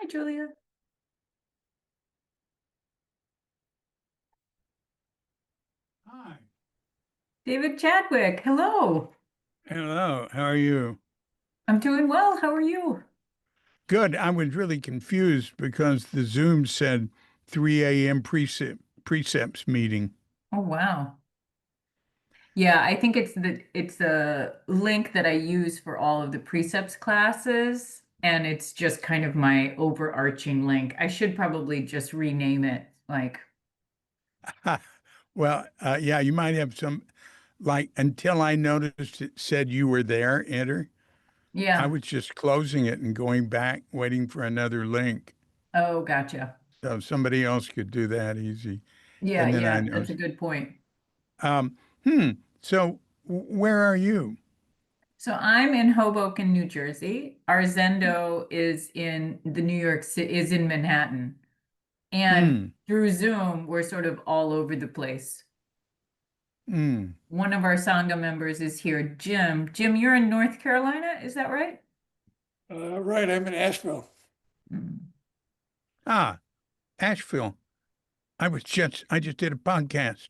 Hi, Julia. Hi. David Chadwick. Hello. Hello. How are you? I'm doing well. How are you? Good. I was really confused because the Zoom said 3 a.m. precepts meeting. Oh, wow. Yeah, I think it's the link that I use for all of the precepts classes, and it's just kind of my overarching link. I should probably just rename it like, Well, yeah, you might have some, like, until I noticed it said you were there, enter. I yeah. was just closing it and going back, waiting for another link. Oh, gotcha. So somebody else could do that easy. Yeah, And then I yeah, that's a noticed. good point. Um, hmm. So where are you? So I'm in Hoboken, New Jersey. Our Zendo is in the New York City, is in Manhattan. And Hmm. through Zoom, we're sort of all over the place. Hmm. One of our Sangha members is here, Jim. Jim, you're in North Carolina, is that right? Right, I'm in Asheville. Mm. Ah, Asheville. I just did a podcast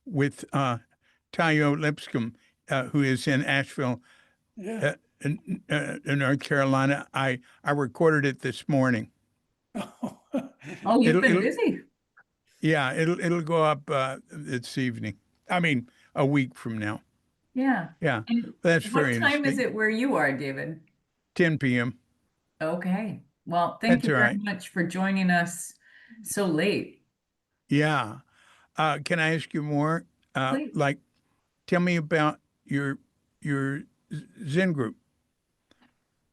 with Tayo Lipscomb, who is in Asheville, Yeah. in North Carolina. I recorded it this morning. Oh, you've been It'll busy. yeah, it'll go up this evening. I mean, a week from now. Yeah. Yeah, And that's what very time is interesting. it where you are, David? 10 p.m. Okay. Well, thank That's you all very right. much for joining us so late. Yeah. Can I ask you more? Please. Like, tell me about your Zen group.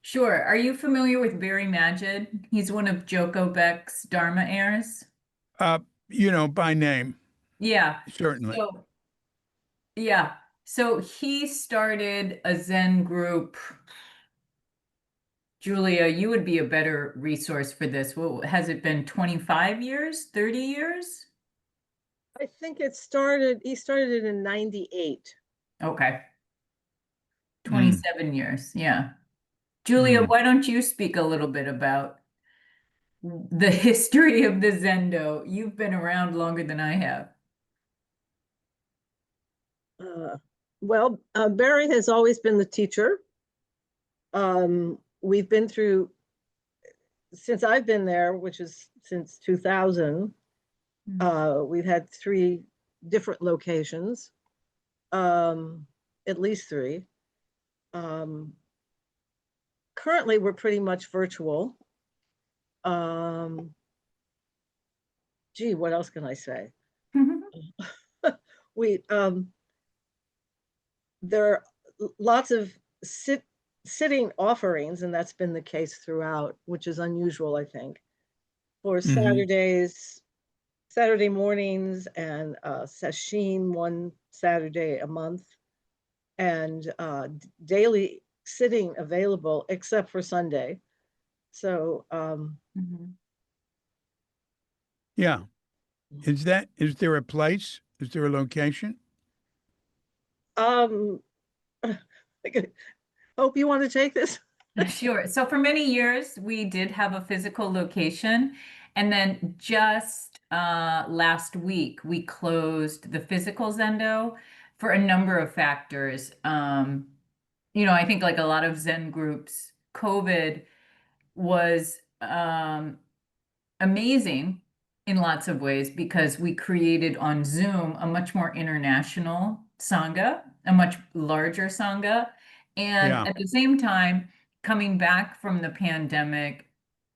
Sure. Are you familiar with Barry Magid? He's one of Joko Beck's Dharma heirs. Uh, by name, Yeah. certainly. So, yeah. So he started a Zen group. Julia, you would be a better resource for this. What has it been 25 years, 30 years? I think he started it in 98. Okay, Mm, 27 years. Yeah. Julia, mm. why don't you speak a little bit about the history of the Zendo? You've been around longer than I have. Barry has always been the teacher. We've been through, since I've been there, which is since 2000, Mm. we've had three different locations, um, at least three. Um, Currently, we're pretty much virtual. Um, what else can I say? We There are lots of sitting offerings, and that's been the case throughout, which is unusual, I think, for Hmm. Saturday mornings, and session one Saturday a month, and daily sitting available except for Sunday. So Mhm. Yeah. Is there a place? Is there a location? um Hope, you want to take this? Sure. So for many years, we did have a physical location. And then just last week, we closed the physical Zendo for a number of factors. I think like a lot of Zen groups, COVID was amazing in lots of ways because we created on Zoom a much more international Sangha, a much larger Sangha. And Yeah. at the same time, coming back from the pandemic,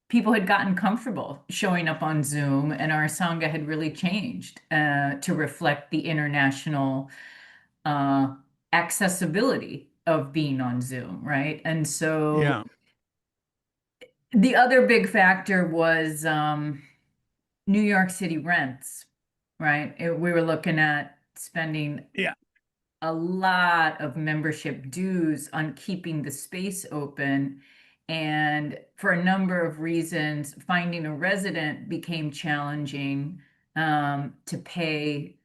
people had gotten comfortable showing up on Zoom, and our Sangha had really changed to reflect the international uh, accessibility of being on Zoom, right? And so Yeah. the other big factor was New York City rents, right? We were looking at spending Yeah. a lot of membership dues on keeping the space open. And for a number of reasons, finding a resident became challenging to pay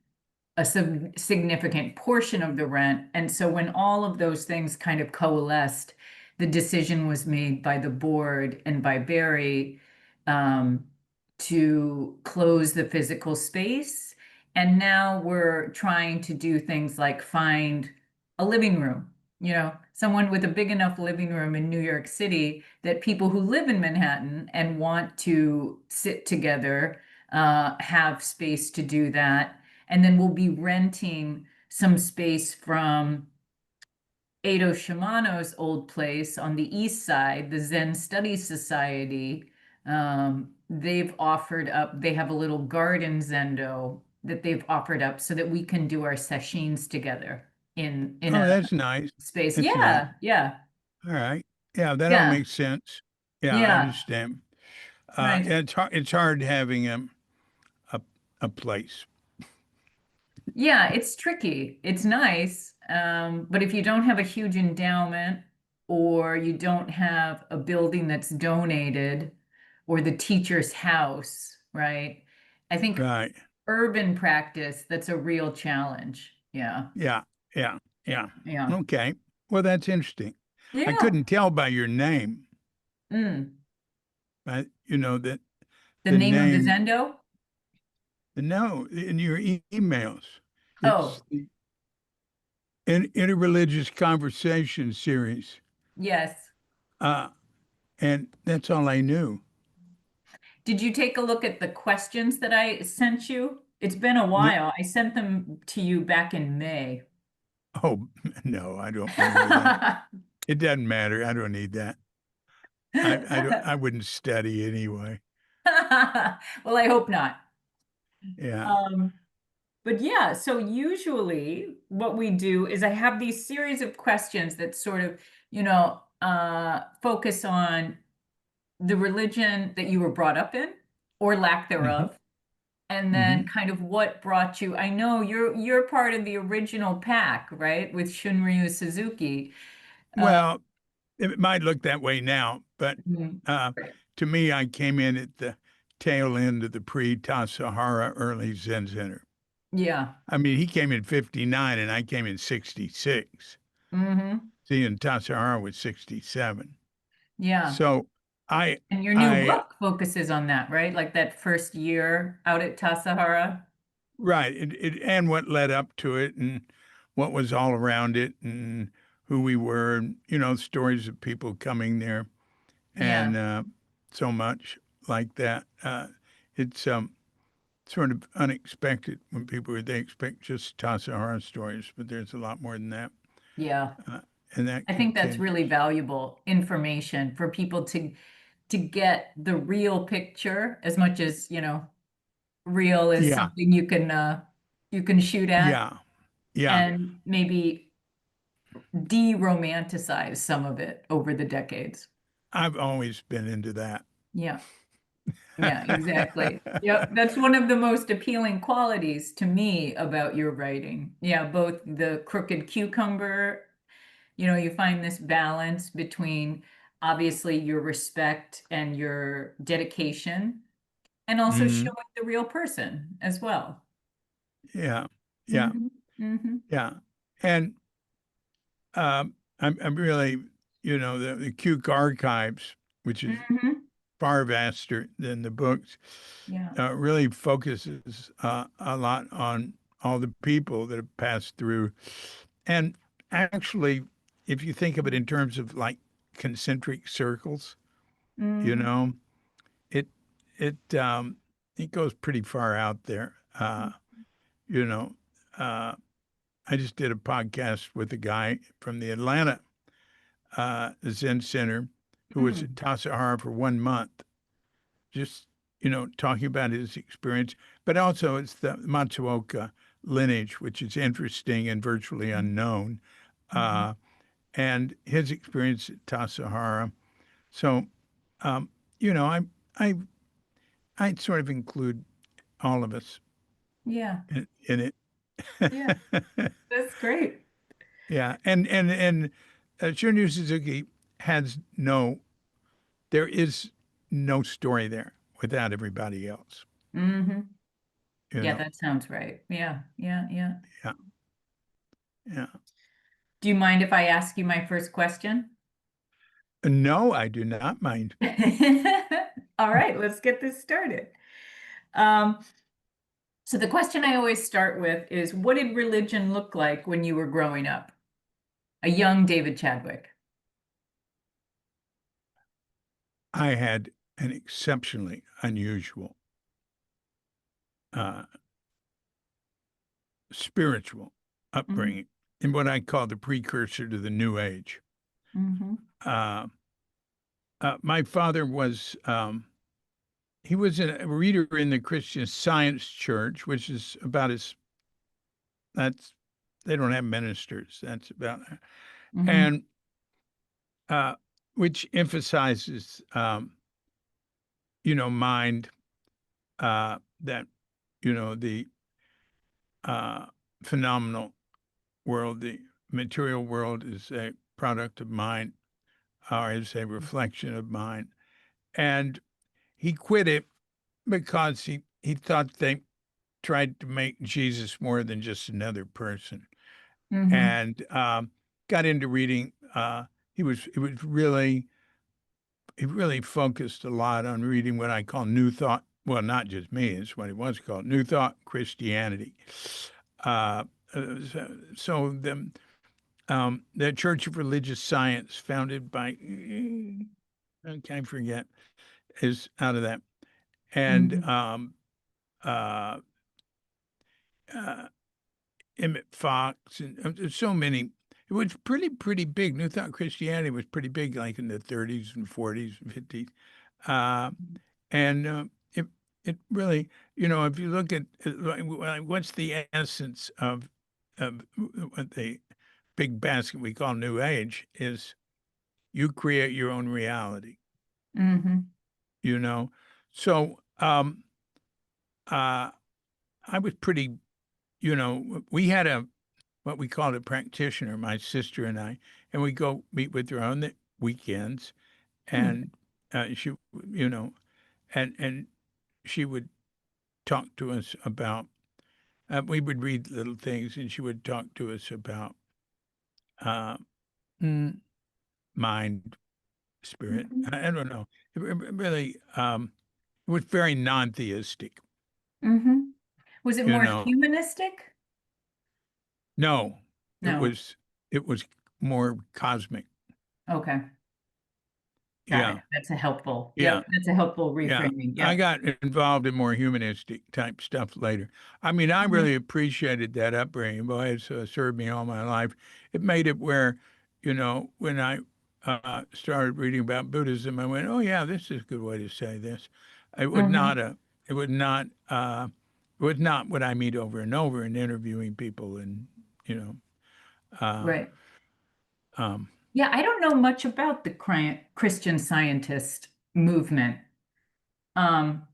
a significant portion of the rent. And so when all of those things kind of coalesced, the decision was made by the board and by Barry um, to close the physical space. And now we're trying to do things like find a living room, someone with a big enough living room in New York City that people who live in Manhattan and want to sit together have space to do that. And then we'll be renting some space from Edo Shimano's old place on the east side, the Zen Study Society. They've offered up, they have a little garden Zendo that they've offered up so that we can do our sessions together in Oh, a that's nice. space. That's nice. Yeah, yeah, All right. Yeah, that all yeah, makes sense. Yeah, I yeah, understand. right. Yeah, it's hard having a a place. Yeah, it's tricky. It's nice. But if you don't have a huge endowment or you don't have a building that's donated or the teacher's house, right? I think Right. urban practice, that's a real challenge. Yeah. Yeah. Yeah. Yeah. Yeah. Okay. Well, that's interesting. I Yeah. couldn't tell by your name, Mm. but that The the name of the name, Zendo? no, in your emails, it's Oh, the Interreligious Conversation series. yes. Uh, and that's all I knew. Did you take a look at the questions that I sent you? It's been a No, while. I sent them to you back in May. oh, no, I don't remember that. It doesn't matter. I don't need that. I wouldn't study anyway. Well, I hope not. Yeah. Um, but yeah, so usually what we do is I have these series of questions that sort of, focus on the religion that you were brought up in or lack Hmm. thereof, and then Hmm. kind of what brought you. I know you're part of the original pack, right? With Shunryu Suzuki. Uh, Well, it might look that way now, but mm, uh, right. to me, I came in at the tail end of the pre-Tassajara early Zen Center. Yeah. I mean, he came in 59 and I came in 66. Hmm. See, and Tassajara was 67. Yeah. So I, And your new I, book focuses on that, right? Like that first year out at Tassajara. right, and what led up to it and what was all around it and who we were, and, stories of people coming there and Yeah. so much like that. It's sort of unexpected when they expect just Tassajara stories, but there's a lot more than that, Yeah. uh, and that I think that's really continues. valuable information for people to get the real picture as much as, real is Yeah, something you can shoot at yeah, yeah. and maybe de-romanticize some of it over the decades. I've always been into that. Yeah. Yeah, exactly. Yep, that's one of the most appealing qualities to me about your writing. Yeah, both the crooked cucumber, you find this balance between obviously your respect and your dedication, and also Hmm. showing the real person as well. Yeah, yeah, Hmm. Hmm. yeah. And I'm really, the Cuke archives, which is Hmm. far vaster than the books, Yeah. really focuses a lot on all the people that have passed through. And actually, if you think of it in terms of like concentric circles, you Hmm. know, it it it goes pretty far out there. You know, uh, I just did a podcast with a guy from the Atlanta Zen Center who was at Mm. Tassajara for 1 month, just talking about his experience, but also it's the Matsuoka lineage, which is interesting and virtually unknown, Mhm. uh, and his experience at Tassajara. So, um, you know, I I sort of include all of us Yeah. in it. Yeah. That's great. Yeah, and Shunryu Suzuki has no, there is no story there without everybody else. Hmm. You Yeah, know, that sounds right. Yeah. Yeah. Yeah. yeah, yeah. Do you mind if I ask you my first question? No, I do not mind. All right, let's get this started. Um, so the question I always start with is, what did religion look like when you were growing up? A young David Chadwick. I had an exceptionally unusual uh, spiritual upbringing in what I call the precursor to the New Age. Mm-hmm. My father was he was a reader in the Christian Science Church, which is about as that's they don't have ministers. That's about Mm-hmm. and which emphasizes mind that the phenomenal world, the material world is a product of mind or is a reflection of mind. And he quit it because he thought they tried to make Jesus more than just another person. Mm-hmm. And got into reading. He really focused a lot on reading what I call New Thought. Well, not just me; it's what it was called, New Thought Christianity. Uh, so the Church of Religious Science, founded by I can't forget, is out of that, and Mm-hmm. uh, uh, Emmett Fox, and there's so many. It was pretty big. New Thought Christianity was pretty big, like in the 30s and 40s and 50s, and it really, if you look at what's the essence of what the big basket we call New Age is, you create your own reality. Mm-hmm. So uh, I was pretty, we had what we called a practitioner, my sister and I, and we go meet with her on the weekends, and she, you know, and she would talk to us about. We would read little things, and she would talk to us about uh, mind, spirit. Mm-hmm. I don't know. It really, it was very non-theistic. Mm-hmm. Was it You more know, humanistic? no, it No. was it was more cosmic. Okay. Got it. Yeah, That's a helpful, yeah. yep, that's a helpful Yeah, reframing. I Yep. got involved in more humanistic type stuff later. I mean, I Mhm. really appreciated that upbringing. Boy, it's served me all my life. It made it where, when I started reading about Buddhism, I went, "Oh yeah, this is a good way to say this." It would Mhm. not, it would not, it was not what I meet over and over in interviewing people, and you know, uh, Right. um, Yeah, I don't know much about the Christian Scientist movement. Um,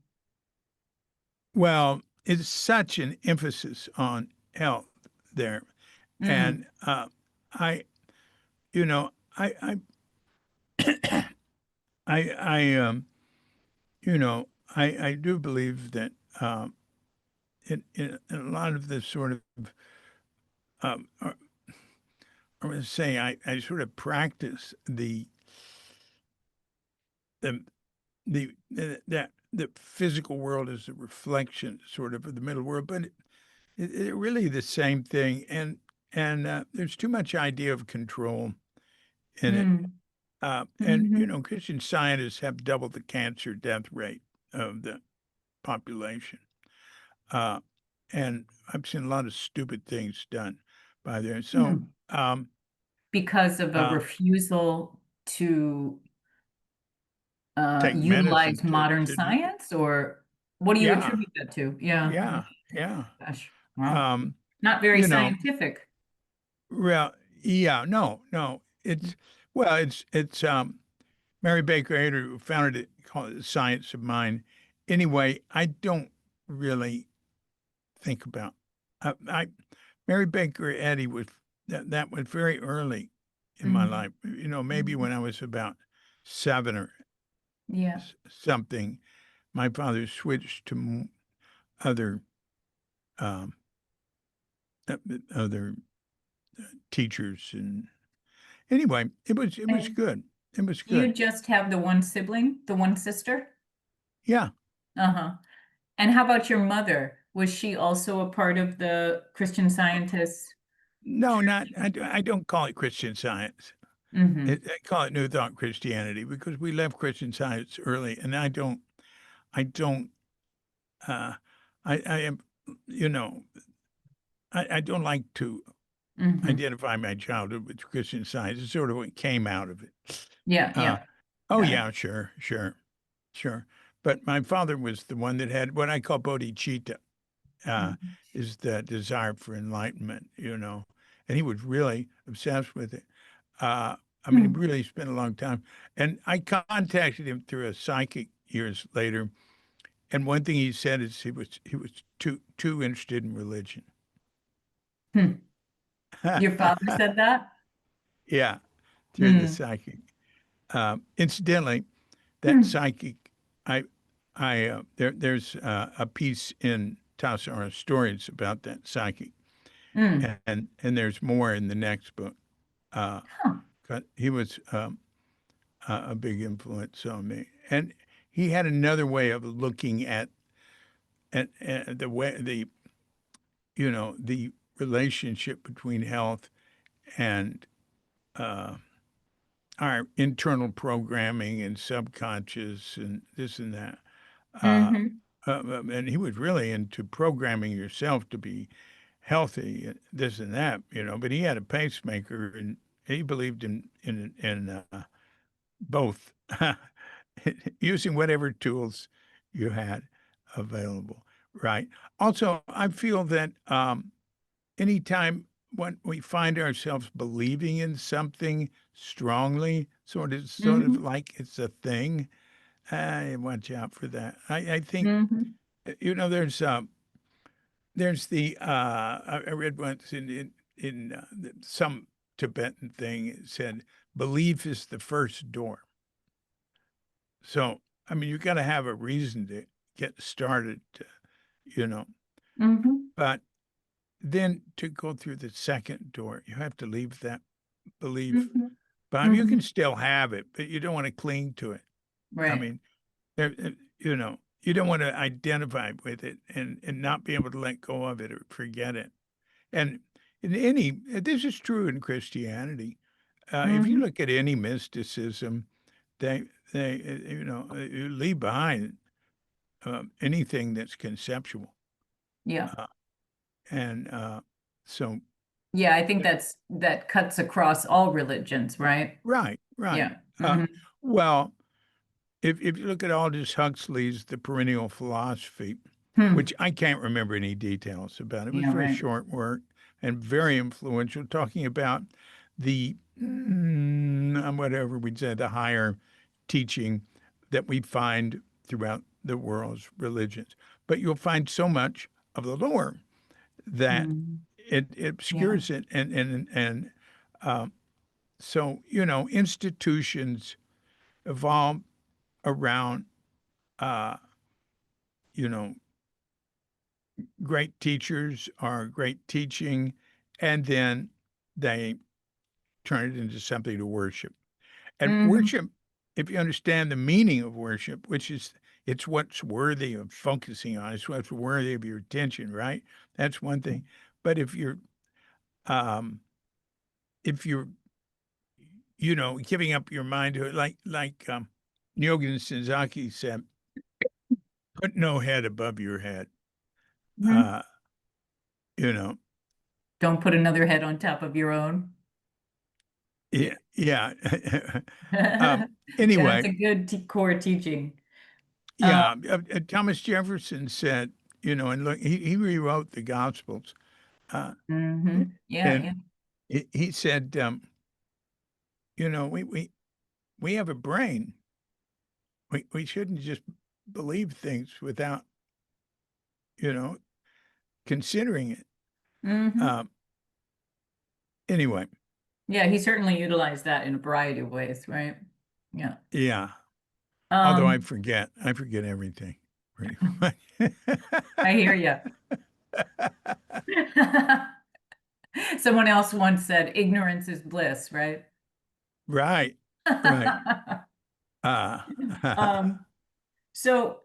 well, it's such an emphasis on health there. mm, And I, you know, I, I do believe that in a lot of the sort of, I going to say, I sort of practice the, that the physical world is a reflection, sort of the middle world, but it really the same thing, and there's too much idea of control in it. mm, And, mhm, Christian Scientists have double the cancer death rate of the population. Uh, and I've seen a lot of stupid things done by there. So, mm. Because of a uh, refusal to take medicine utilize to, modern science, or what do you yeah, attribute that to? Yeah. yeah, yeah. Gosh, wow. Um, Not very you know, scientific. well, yeah, no, it's Mary Baker Eddy who founded it, called it the Science of Mind. Anyway, I don't really think about. I Mary Baker Eddy was that was very early in my Mhm. life. Maybe Mhm. when I was about 7 or Yeah. something, my father switched to other um, other teachers, and anyway, it was And good. It was You good. just have the one sibling, the one sister? Yeah. Uh-huh. And how about your mother? Was she also a part of the Christian Scientists? No, I don't call it Christian Science. Mm-hmm. I call it New Thought Christianity because we left Christian Science early, and I don't, uh, I am, you know, I don't like to Mm-hmm. identify my childhood with Christian Science. It's sort of what came out of it. Yeah, Uh, yeah. oh Got it. yeah, sure. But my father was the one that had what I call bodhicitta, uh, Mhm. is the desire for enlightenment, and he was really obsessed with it. I mean, he Hmm. really spent a long time. And I contacted him through a psychic years later. And one thing he said is he was too interested in religion. Hmm. Your father said that? Yeah, through the Hmm. psychic. Incidentally, that Hmm. psychic, I, there's a piece in Tassara Stories about that psychic, Hmm. and there's more in the next book. Uh, Huh. 'Cause he was a big influence on me, and he had another way of looking at the way the relationship between health and uh, our internal programming and subconscious and this and that. Uh, Mm-hmm. and he was really into programming yourself to be healthy, this and that, But he had a pacemaker, and he believed in both, using whatever tools you had available, right? Also, I feel that anytime when we find ourselves believing in something strongly, sort of Mm-hmm. like it's a thing, watch out for that. I think Mm-hmm. there's the I read once in some Tibetan thing. It said belief is the first door. So, I mean, you got to have a reason to get started, you know, Mm-hmm. but then to go through the second door, you have to leave that belief. Mm-hmm. But I mean, you Mm-hmm. can still have it, but you don't want to cling to it. I Right. mean, you don't want to identify with it and not be able to let go of it or forget it. And this is true in Christianity. If you Mm-hmm. look at any mysticism, they, you leave behind anything that's conceptual. Yeah. Uh, and so, Yeah, I think that cuts across all religions, right? right, right. Yeah. Uh, Mm-hmm. well, if you look at Aldous Huxley's The Perennial Philosophy, Hmm. which I can't remember any details about, it was Yeah, very right. short work and very influential, talking about the whatever we'd say, the higher teaching that we find throughout the world's religions. But you'll find so much of the lower that Mm. it Yeah. obscures it, and so institutions evolve around uh, you know great teachers are great teaching, and then they turn it into something to worship. And Mm-hmm. worship, if you understand the meaning of worship, which is it's what's worthy of focusing on, it's what's worthy of your attention, right? That's one thing. But um, if you're giving up your mind to it, like Nyogen Senzaki said, put no head above your head. Mm-hmm. Uh, you know, Don't put another head on top of your own. yeah, yeah. Yeah, that's Anyway, a good core teaching. Um, yeah, Thomas Jefferson said, and look, he rewrote the Gospels, uh, yeah, and yeah. he said, we have a brain. We shouldn't just believe things without, you know, considering it. Hmm. Um, anyway, Yeah, he certainly utilized that in a variety of ways, right? Yeah. yeah. Although Um, I forget everything pretty much. I hear you. Someone else once said ignorance is bliss, right? Right. Uh, Um, so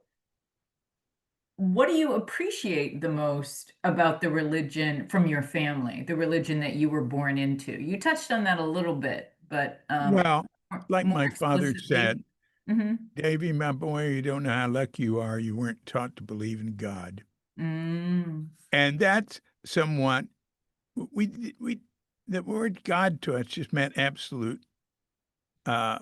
what do you appreciate the most about the religion from your family, the religion that you were born into? You touched on that a little bit, but well, like more my father said, explicitly. Hmm. Davy, my boy, you don't know how lucky you are. You weren't taught to believe in God. Mm, And that's somewhat, we, the word God to us just meant absolute, uh,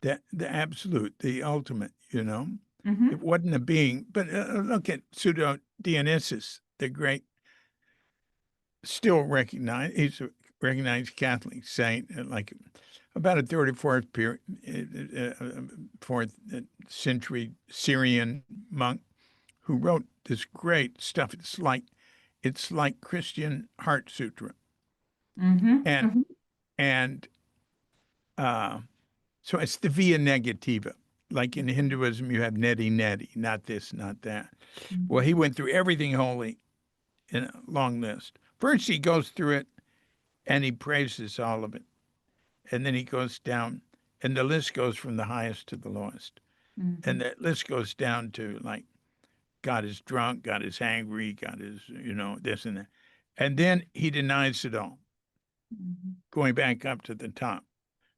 the absolute, the ultimate, you know. It hmm. wasn't a being. But look at Pseudo Dionysius, the great, still recognized. He's a recognized Catholic saint, like about a third or fourth period, fourth century Syrian monk who wrote this great stuff. It's like Christian Heart Sutra, Hmm. and Hmm. and uh, so it's the via negativa. Like in Hinduism, you have neti neti, not this, not that. Well, he went through everything holy in a long list. First, he goes through it and he praises all of it. And then he goes down, and the list goes from the highest to the lowest. And Hmm. that list goes down to like God is drunk, God is angry, God is, this and that. And then he denies it all, going back up to the top.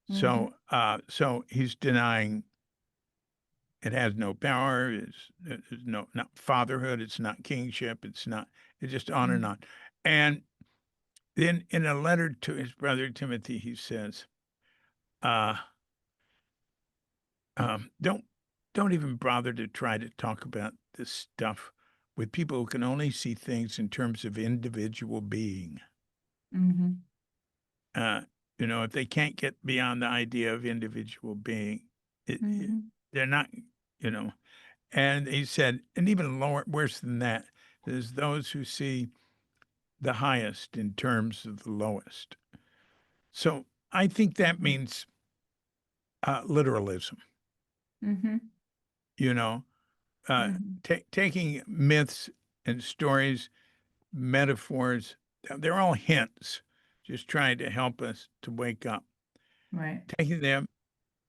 Hmm. So he's denying it has no power, it's no not fatherhood, it's not kingship, it's just on and on. And then in a letter to his brother Timothy, he says, uh, don't even bother to try to talk about this stuff with people who can only see things in terms of individual being. Hmm. Uh, if they can't get beyond the idea of individual being, Hmm. they're not, you know. And he said, and even lower, worse than that, there's those who see the highest in terms of the lowest. So I think that means literalism, Hmm. you know, uh, Hmm. taking myths and stories, metaphors, they're all hints, just trying to help us to wake up. Right. Taking them,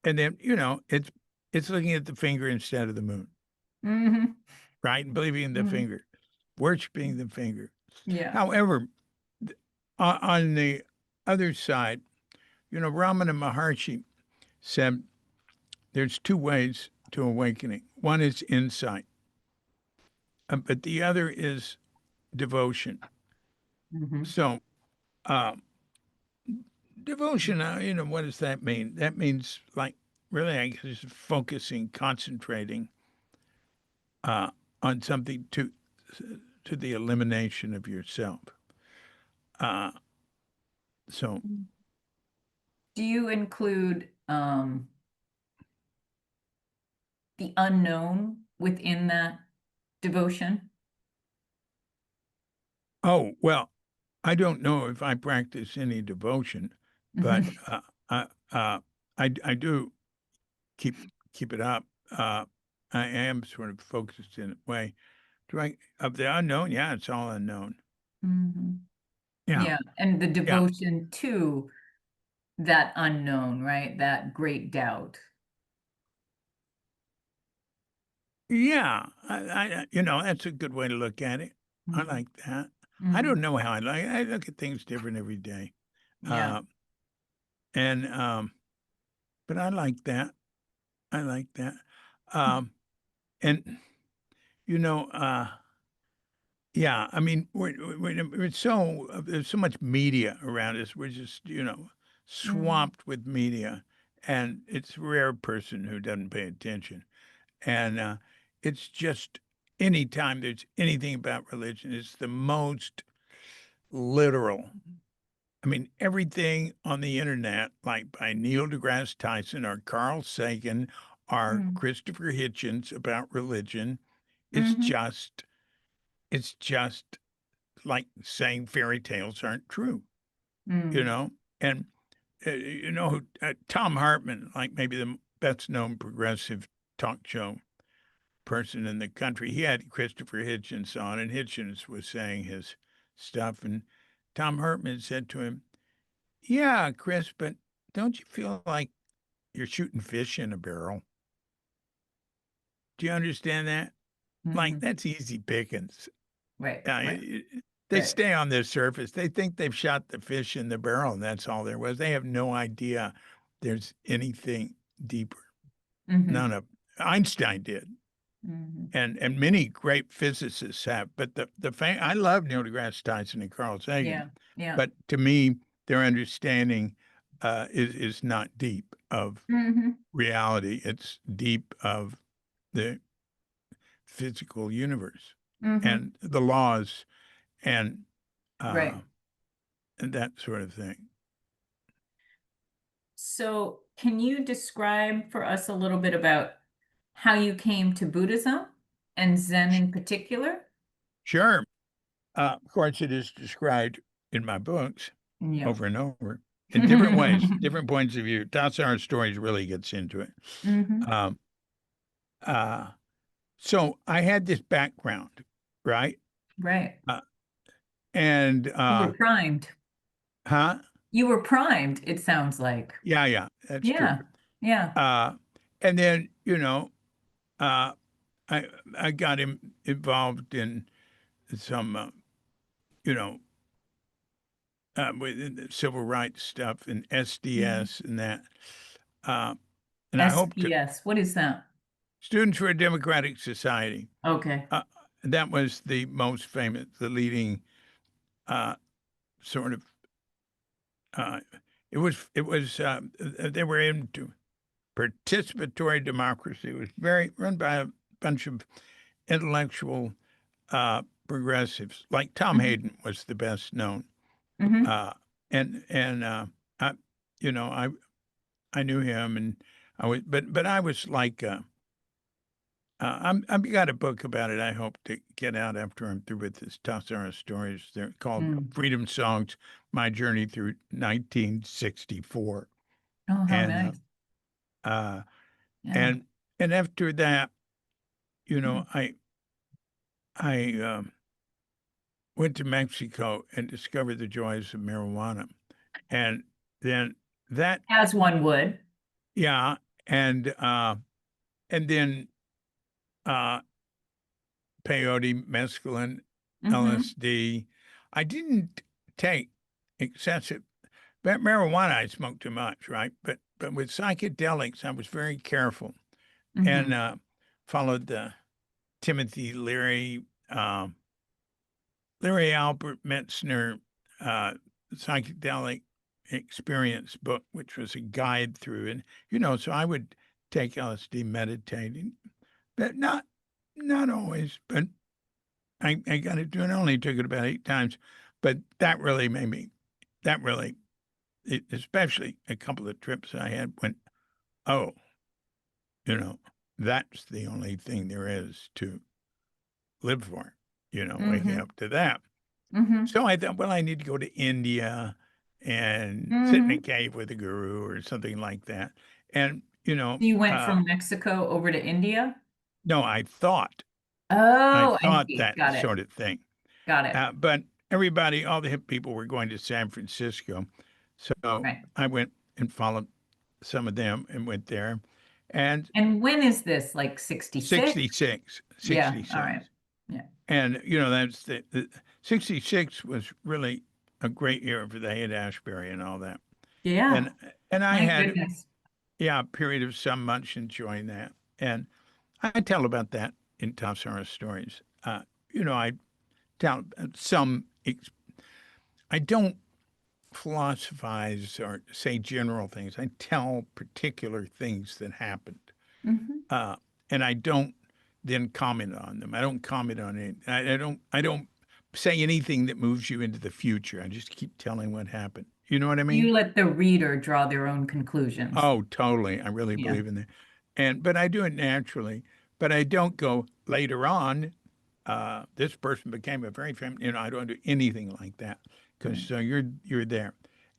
and then, it's looking at the finger instead of the moon, Hmm. right? And believing in the Hmm. finger, worshiping the finger. Yeah. However, on the other side, Ramana Maharshi said there's two ways to awakening. One is insight, but the other is devotion. Hmm. So, uh, devotion, what does that mean? That means like really, I guess, just focusing, concentrating uh, on something to the elimination of yourself. Uh, so, Do you include the unknown within that devotion? oh well, I don't know if I practice any devotion, but Hmm. uh, uh, I do keep keep it up. I am sort of focused in a way. Do I of the unknown? Yeah, it's all unknown. Hmm. Yeah, Yeah, and the yeah, devotion to that unknown, right? That great doubt. yeah. That's a good way to look at it. I Hmm. like that. I Hmm. don't know how I look at things different every day. Yeah. Uh, and but I like that. I like that. Um, and you know, yeah. I mean, we're so there's so much media around us. We're just Hmm. swamped with media, and it's a rare person who doesn't pay attention. And it's just anytime there's anything about religion, it's the most literal. I mean, everything on the internet, like by Neil deGrasse Tyson or Carl Sagan or Hmm. Christopher Hitchens about religion, it's Hmm. just it's just like saying fairy tales aren't true, you Hmm. know? And Tom Hartman, like maybe the best known progressive talk show person in the country. He had Christopher Hitchens on, and Hitchens was saying his stuff. And Tom Hartman said to him, "Yeah, Chris, but don't you feel like you're shooting fish in a barrel. Do you understand that? Like, Mhm. that's easy pickings. Right, Uh, right, they right. stay on the surface. They think they've shot the fish in the barrel, and that's all there was. They have no idea there's anything deeper. Mhm, None of Einstein did, mhm. and many great physicists have. But I love Neil deGrasse Tyson and Carl Sagan, Yeah, yeah. but to me, their understanding is not deep of Mhm, reality. It's deep of the physical universe mhm. and the laws and Right. uh, and that sort of thing. So can you describe for us a little bit about how you came to Buddhism and Zen in particular? Sure. Of course, it is described in my books Yeah. over and over in different ways, different points of view. Tassar Stories really gets into it. Mhm. Um, uh, so I had this background, right? Right. Uh, and You were primed. huh? You were primed, it sounds like. Yeah, that's true. Yeah. Yeah. Uh, and then uh, I I got involved in some you know with the civil rights stuff and Mhm. SDS and that. Uh, and I hope to SPS. What is that? Students for a Democratic Society. Okay. Uh, that was the most famous, the leading uh, sort of. Uh, they were into participatory democracy. It was very run by a bunch of intellectual progressives, like Tom Mhm. Hayden was the best known. Mhm. Uh, and I, I knew him, and but I was like. I've got a book about it. I hope to get out after I'm through with this Tassara Stories. They're called Mm. Freedom Songs: My Journey Through 1964. Oh, how And nice. uh, Yeah. and and after that, Mm. I went to Mexico and discovered the joys of marijuana, and then that As one would. yeah, and then uh, peyote, mescaline, Mhm. LSD. I didn't take excessive marijuana. I smoked too much, right? But with psychedelics, I was very careful and Mhm. followed the Timothy Leary Albert Metzner uh, psychedelic experience book, which was a guide through, and so I would take LSD meditating, but not always, but I got to do it. I only took it about 8 times, but that really made me, that really, especially a couple of trips I had went, oh, you know, that's the only thing there is to live for, waking Mhm. up to that. Mhm. So I thought, well, I need to go to India and sit in a Mhm. cave with a guru or something like that. And, You went from Mexico over to India? no, I Oh, I thought see. that Got it. sort of thing. Got it. But all the hip people were going to San Francisco. So Right. I went and followed some of them and went there. And And when is this? Like 66? 66, Yeah. All 66. right. Yeah. And, that's the 66 was really a great year for the Haight-Ashbury and all that. Yeah. And, and I My had, goodness. yeah, a period of some much enjoying that. And I tell about that in Top Horror Stories. I tell I don't philosophize or say general things. I tell particular things that happened, Mhm. uh, and I don't then comment on them. I don't comment on it. I don't say anything that moves you into the future. I just keep telling what happened. You know what I mean? You let the reader draw their own conclusions. Oh, totally. I really Yeah. believe in that. But I do it naturally. But I don't go later on. This person became a very famous. I don't do anything like that because Right. so you're there,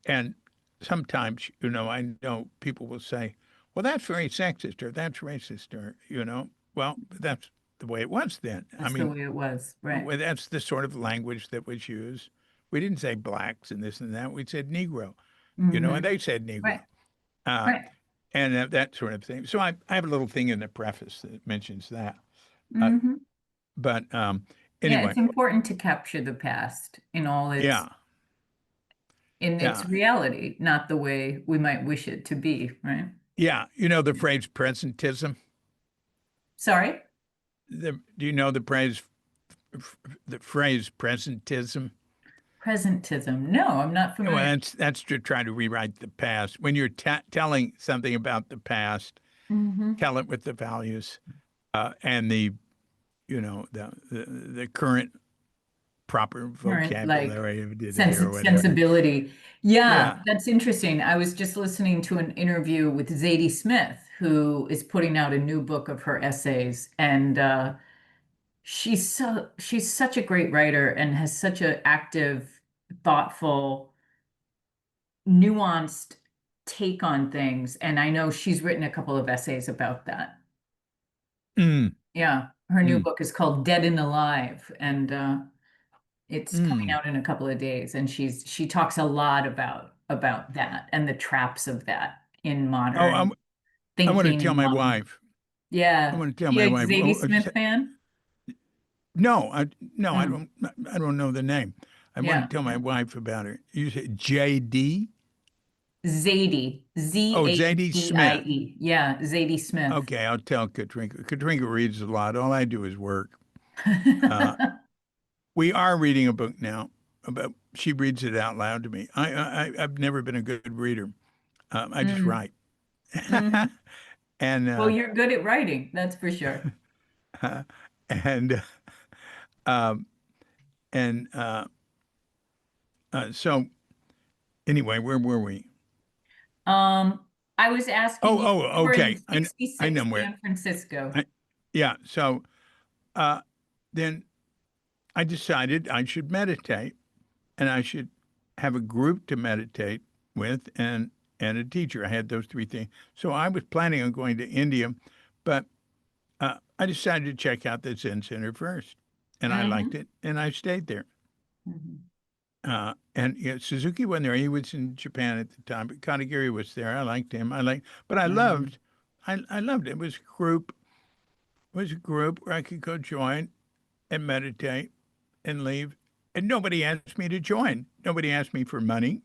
and sometimes I know people will say, "Well, that's very sexist," or "That's racist," or well, that's the way it was then. I That's the mean, way it was. Right. well, that's the sort of language that was used. We didn't say blacks and this and that. We said Negro, and Mhm. they said Negro. Right. Uh, Right. and that sort of thing. So I have a little thing in the preface that mentions that. Uh, Hmm. but Yeah, anyway, it's important to capture the past yeah, in its yeah, reality, not the way we might wish it to be, right? yeah. You know the phrase presentism? Sorry? Do you know the phrase presentism? Presentism. No, I'm not Well, familiar. that's to try to rewrite the past. When you're telling something about the past, Hmm. tell it with the values and the the current proper Current, like, vocabulary of it or whatever. sensibility. Yeah, Yeah. that's interesting. I was just listening to an interview with Zadie Smith, who is putting out a new book of her essays, and she's such a great writer and has such an active, thoughtful, nuanced take on things. And I know she's written a couple of essays about that. Mm, Yeah, her new mm, book is called Dead and Alive, and it's coming mm. out in a couple of days. And she talks a lot about that and the traps of that in Oh, modern I want to thinking tell and my modern. wife. I Yeah, want to tell you my a wife. Zadie Smith fan? No, no, I Mm, don't. I don't know the name. I want yeah, to tell my yeah. wife about her. You say JD? Zadie, Oh, Zadie Smith. Zadie. Yeah, Zadie Smith. Okay, I'll tell Katrinka. Katrinka reads a lot. All I do is work. Uh, we are reading a book now. About she reads it out loud to me. I've never been a good reader. I just Mm, write, hmm. and Well, you're good at writing, that's for sure. and um, and so anyway, where were we? Um, I was asking you, Oh, you were in okay. I 66 know where. San Francisco. I, yeah. So uh, then I decided I should meditate, and I should have a group to meditate with, and a teacher. I had those three things. So I was planning on going to India, but I decided to check out the Zen Center first, and I liked Hmm. it, and I stayed there. Hmm. And yeah, Suzuki wasn't there. He was in Japan at the time, but Katagiri was there. I liked him. But Hmm. I loved it. It was a group where I could go join and meditate and leave. And nobody asked me to join. Nobody asked me for money.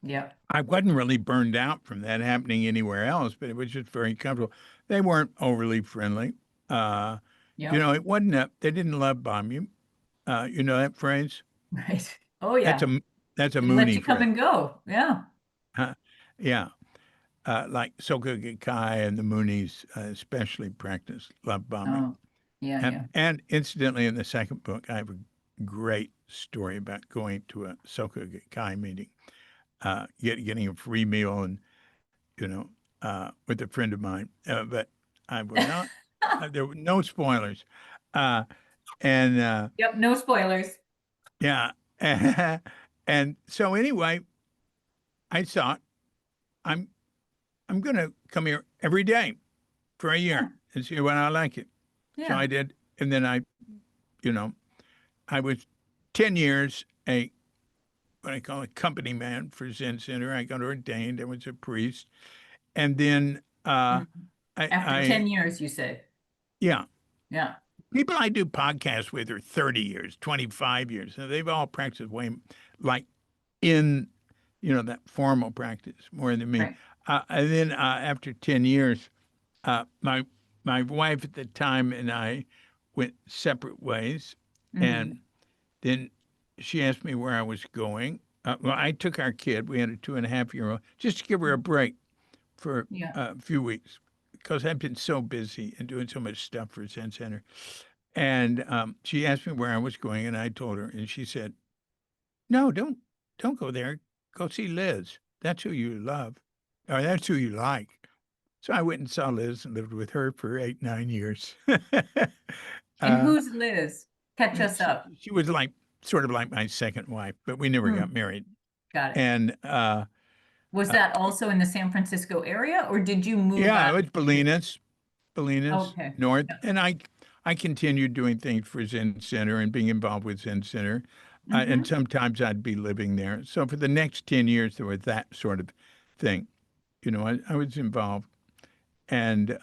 Yep. I wasn't really burned out from that happening anywhere else, but it was just very comfortable. They weren't overly friendly. Uh, Yep. it wasn't they didn't love bomb you. You know that phrase? Right. Oh That's yeah. that's a They let Mooney you come phrase. and go. Yeah. Huh? Yeah. Like Soka Gakkai and the Moonies especially practice love bombing. Oh, yeah, And, yeah. and incidentally, in the second book, I have a great story about going to a Soka Gakkai meeting, getting a free meal and, with a friend of mine. But I will not, there were no spoilers. Uh, and Yep, no spoilers. yeah. And so anyway, I thought I'm I'm going to come here every day for a Yeah. year and see when I like it. So Yeah. I did. And then you know, I was 10 years what I call a company man for Zen Center. I got ordained. I was a priest. And then, Mhm. After 10 years, you said. yeah, Yeah. people I do podcasts with are 30 years, 25 years. So they've all practiced way like in, that formal practice more than me. Right. And then after 10 years, my wife at the time and I went separate ways, Hmm. and then she asked me where I was going. Well, I took our kid. We had a 2.5-year-old just to give her a break for Yeah. a few weeks because I've been so busy and doing so much stuff for Zen Center. And she asked me where I was going, and I told her, and she said, "No, don't go there. Go see Liz. That's who you love, or that's who you like." So I went and saw Liz and lived with her for 8, 9 years. And uh, who's Liz? Catch us she, up. she was like sort of like my second wife, but we never got Hmm. married. Got it. And Was uh, that also in the San Francisco area, or did you move yeah, out it was of the city? Bolinas Okay. North, Yeah. and I continued doing things for Zen Center and being involved with Zen Center, and Hmm. sometimes I'd be living there. So for the next 10 years, there was that sort of thing. I was involved. And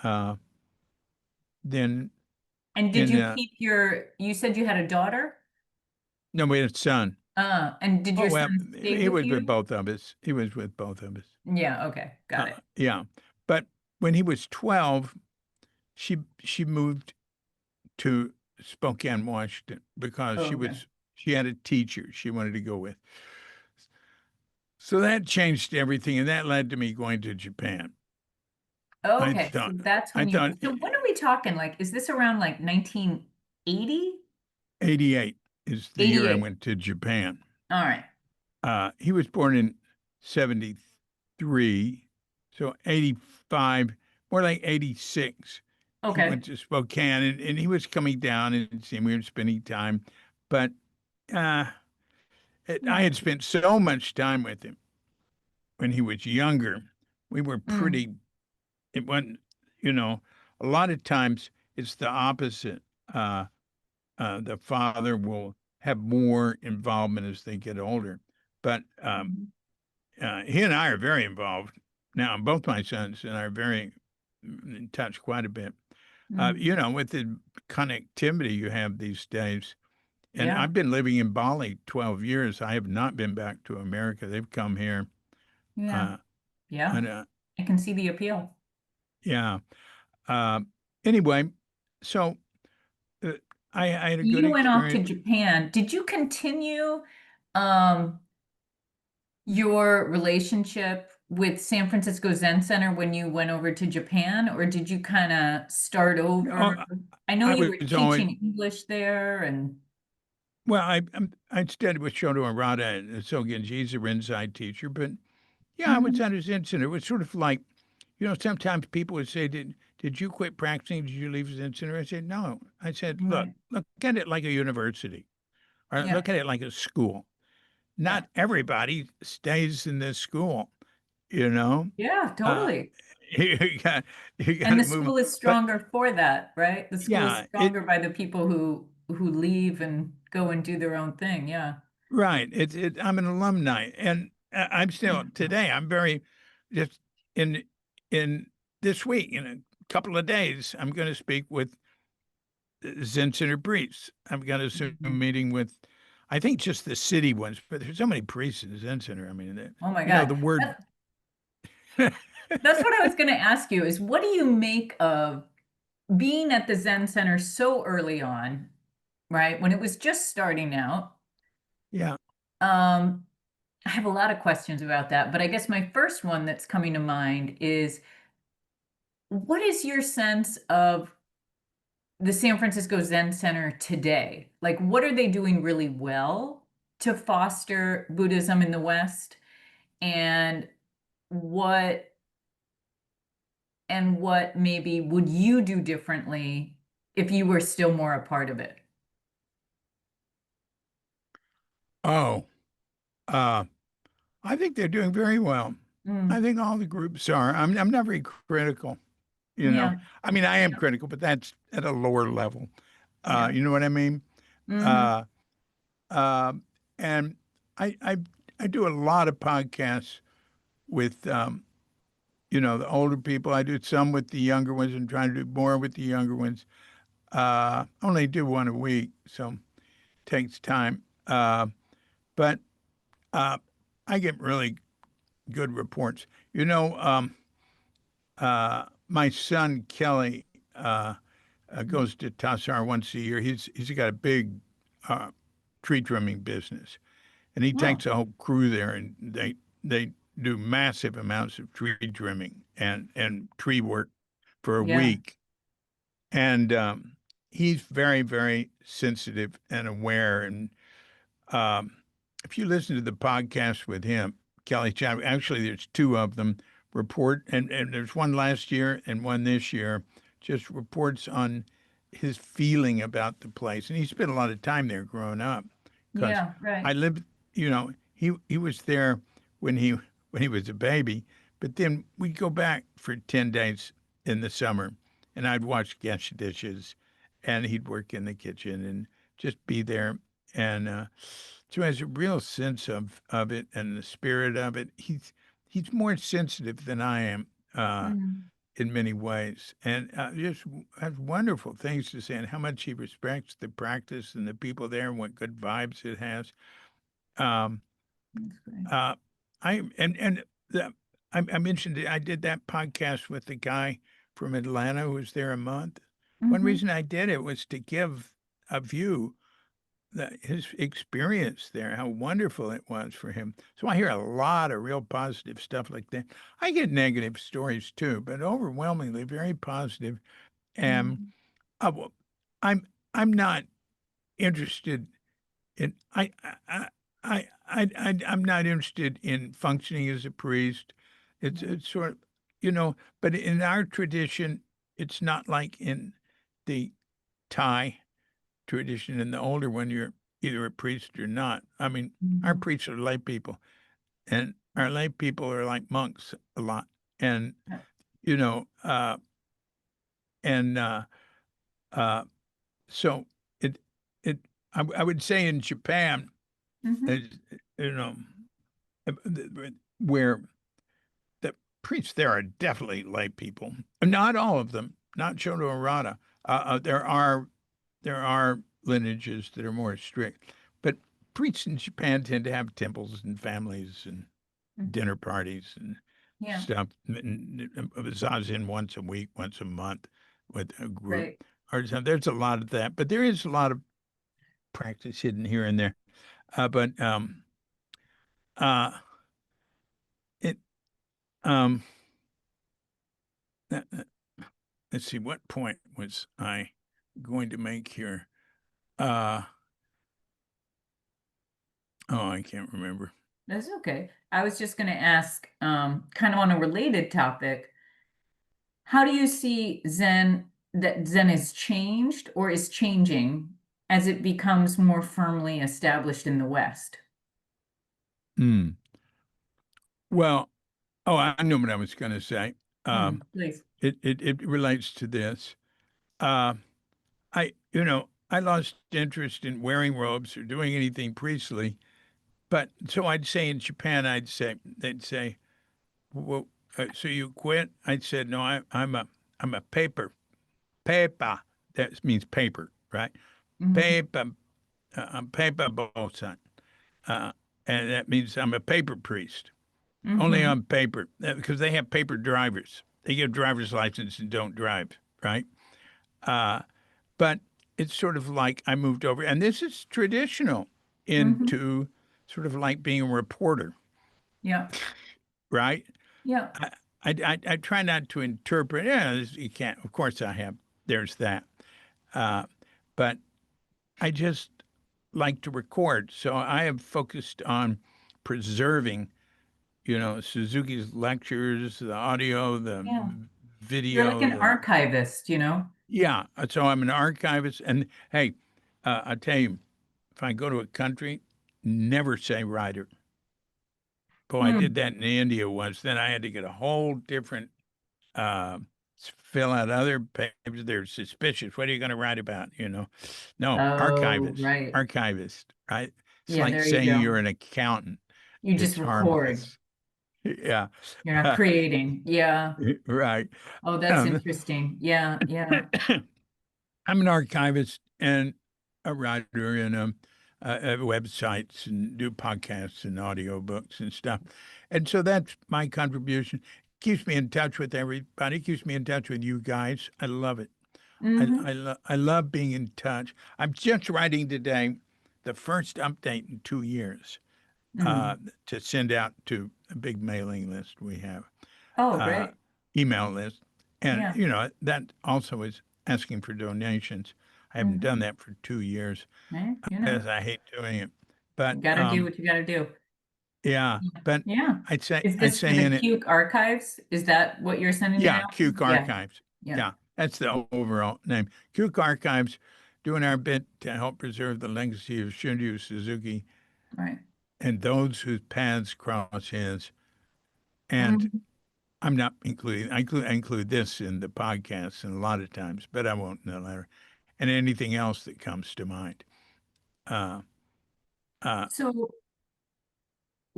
then And did in, you keep you said you had a daughter? no, we had a son. And did Oh, your well, son stay he with was with you? both of us. He was with both of us. Yeah, okay, got it. Yeah. But when he was 12, she moved to Spokane, Washington, because Oh, okay. she had a teacher she wanted to go with. So that changed everything, and that led to me going to Japan. Okay, so that's I when thought so when are we talking? Like, is this around like 1980? 88 is the year I 88. went to Japan. All right. He was born in 73, so 85, more like 86. He Okay. went to Spokane, and he was coming down and seeing we were spending time. But uh, I had spent so much time with him when he was younger. We were Mm, pretty, it wasn't, a lot of times it's the opposite. The father will have more involvement as they get older. But mhm. he and I are very involved now. Both my sons and I are very in touch quite a bit. Mhm. With the connectivity you have these days, and Yeah, I've been living in Bali 12 years. I have not been back to America. They've come here. yeah, Uh, yeah. and I can see the appeal. yeah. Uh, anyway, so uh, I had a good You went off to experience. Japan. Did you continue um your relationship with San Francisco Zen Center when you went over to Japan, or did you kind of start Oh, over? I know I you were was always teaching English there and well. I studied with Shoto Arata and Sogen. He's a Rinzai teacher, but yeah, I was Mhm. at his incident. It was sort of like, sometimes people would say, did you quit practicing? Did you leave Zen Center? I said, no. I said, Right. look at it like a university, or Yeah, look at it like a school. yeah. Not everybody stays in this school, you know. Yeah, Uh, totally. you got you got And to the move on. school is But stronger for that, right? The school is yeah, it stronger by the people who leave and go and do their own thing. Yeah. right. I'm an alumni, and I'm still Yeah. today. I'm very just in in this week in a couple of days. I'm going to speak with Zen Center priests. I've got a Zoom Mhm. meeting with, I think just the city ones, but there's so many priests in the Zen Center. I mean, Oh my God. the word. That's what I was going to ask you is what do you make of being at the Zen Center so early on, right? When it was just starting out? Yeah. Um, I have a lot of questions about that, but I guess my first one that's coming to mind is what is your sense of the San Francisco Zen Center today? Like, what are they doing really well to foster Buddhism in the West? And what what maybe would you do differently if you were still more a part of it? Oh, uh, I think they're doing very well. I Mm, think all the groups are. I'm not very critical, you know. yeah, I mean, I am critical, but that's at a lower level. yeah. You know what I mean? Hmm. Uh, uh, and I, I I do a lot of podcasts with the older people. I do some with the younger ones and trying to do more with the younger ones. Only do one a week, so it takes time. But uh, I get really good reports. My son Kelly goes to Tassar once a year. He's got a big uh, tree trimming business, and he Oh, takes a whole crew there, and they do massive amounts of tree trimming and tree work for a yeah, week. And he's very, very sensitive and aware. And um, if you listen to the podcast with him, Kelly Chadwick, actually, there's two of them and there's one last year and one this year, just reports on his feeling about the place. And he spent a lot of time there growing up because yeah, right. I lived, he was there when he was a baby, but then we'd go back for 10 days in the summer and I'd wash guest dishes and he'd work in the kitchen and just be there. And so he has a real sense of it and the spirit of it. he's more sensitive than I am Mm. in many ways, and just has wonderful things to say, and how much he respects the practice and the people there, and what good vibes it has. Um, That's great. I and the, I mentioned I did that podcast with the guy from Atlanta who was there a month. One Mhm. reason I did it was to give a view his experience there, how wonderful it was for him. So I hear a lot of real positive stuff like that. I get negative stories too, but overwhelmingly very positive. And Mm. well, I'm not interested in I'm not interested in functioning as a priest. Yeah. It's sort of, but in our tradition, it's not like in the Thai tradition. In the older one, you're either a priest or not. I mean, our Mhm. priests are lay people, and our lay people are like monks a lot. And, Yeah. you know, and uh, so it, it, I would say in Japan, Mhm. it's, you know, where the priests there are definitely lay people. Not all of them, not Shodo Arata. There are lineages that are more strict, but priests in Japan tend to have temples and families and Mhm. dinner parties and Yeah. stuff. Zazen once a week, once a month with a group. Right. Or so there's a lot of that, but there is a lot of practice hidden here and there. But uh, it um, uh, uh, let's see, what point was I going to make here? Uh, oh, I can't remember. That's okay. I was just going to ask, kind of on a related topic, how do you see that Zen is changed or is changing as it becomes more firmly established in the West? Hmm. Well, oh, I know what I was going to say. Please. It relates to this. Uh, I lost interest in wearing robes or doing anything priestly. But so I'd say in Japan, they'd say, well, so you quit? I'd said, no, I'm a paper. That means paper, right? Mhm. Paper, I'm paper bosan. Uh, and that means I'm a paper priest. Only Mhm. on paper, because they have paper drivers. They get a driver's license and don't drive, right? Uh, but it's sort of like I moved over, and this is traditional Mhm. into sort of like being a reporter, Yeah. right? Yeah. I try not to interpret. Yeah, you can't. Of course, I have. There's that. Uh, but I just like to record, so I have focused on preserving. Suzuki's lectures, the audio, the Yeah. You're like video, an the archivist, you know? yeah. So I'm an archivist, and hey, I tell you, if I go to a country, never say writer. Boy, I did Mm. that in India once. Then I had to get a whole different uh, fill out other papers. They're suspicious. What are you going to write about? No, Oh, right. archivist, right? It's Yeah, like there you saying you're go. an accountant. You just It's record. harmless. Yeah, You're not creating. Yeah. right. Oh, that's Um, interesting. Yeah, yeah. I'm an archivist and a writer and websites and do podcasts and audiobooks and stuff. And so that's my contribution. Keeps me in touch with everybody, keeps me in touch with you guys. I love it. Mhm. I love being in touch. I'm just writing today the first update in 2 years uh, Mm. to send out to a big mailing list we have, Oh, uh, great. email list. And, Yeah. that also is asking for donations. I haven't done Mhm. that for 2 years Hey, because I hate doing it. But you gotta do what you gotta do. yeah, Yeah. but Yeah. I'd say Is I'd this for say the in it, Cuke archives? Is that what you're sending it yeah, out? Cuke Yeah. Archives. Yeah. Yeah, that's the overall name. Cuke Archives, doing our bit to help preserve the legacy of Shunryu Suzuki Right. and those whose paths cross his. And Mhm. I'm not including, I include this in the podcast and a lot of times, but I won't in the letter. And anything else that comes to mind. Uh, uh, So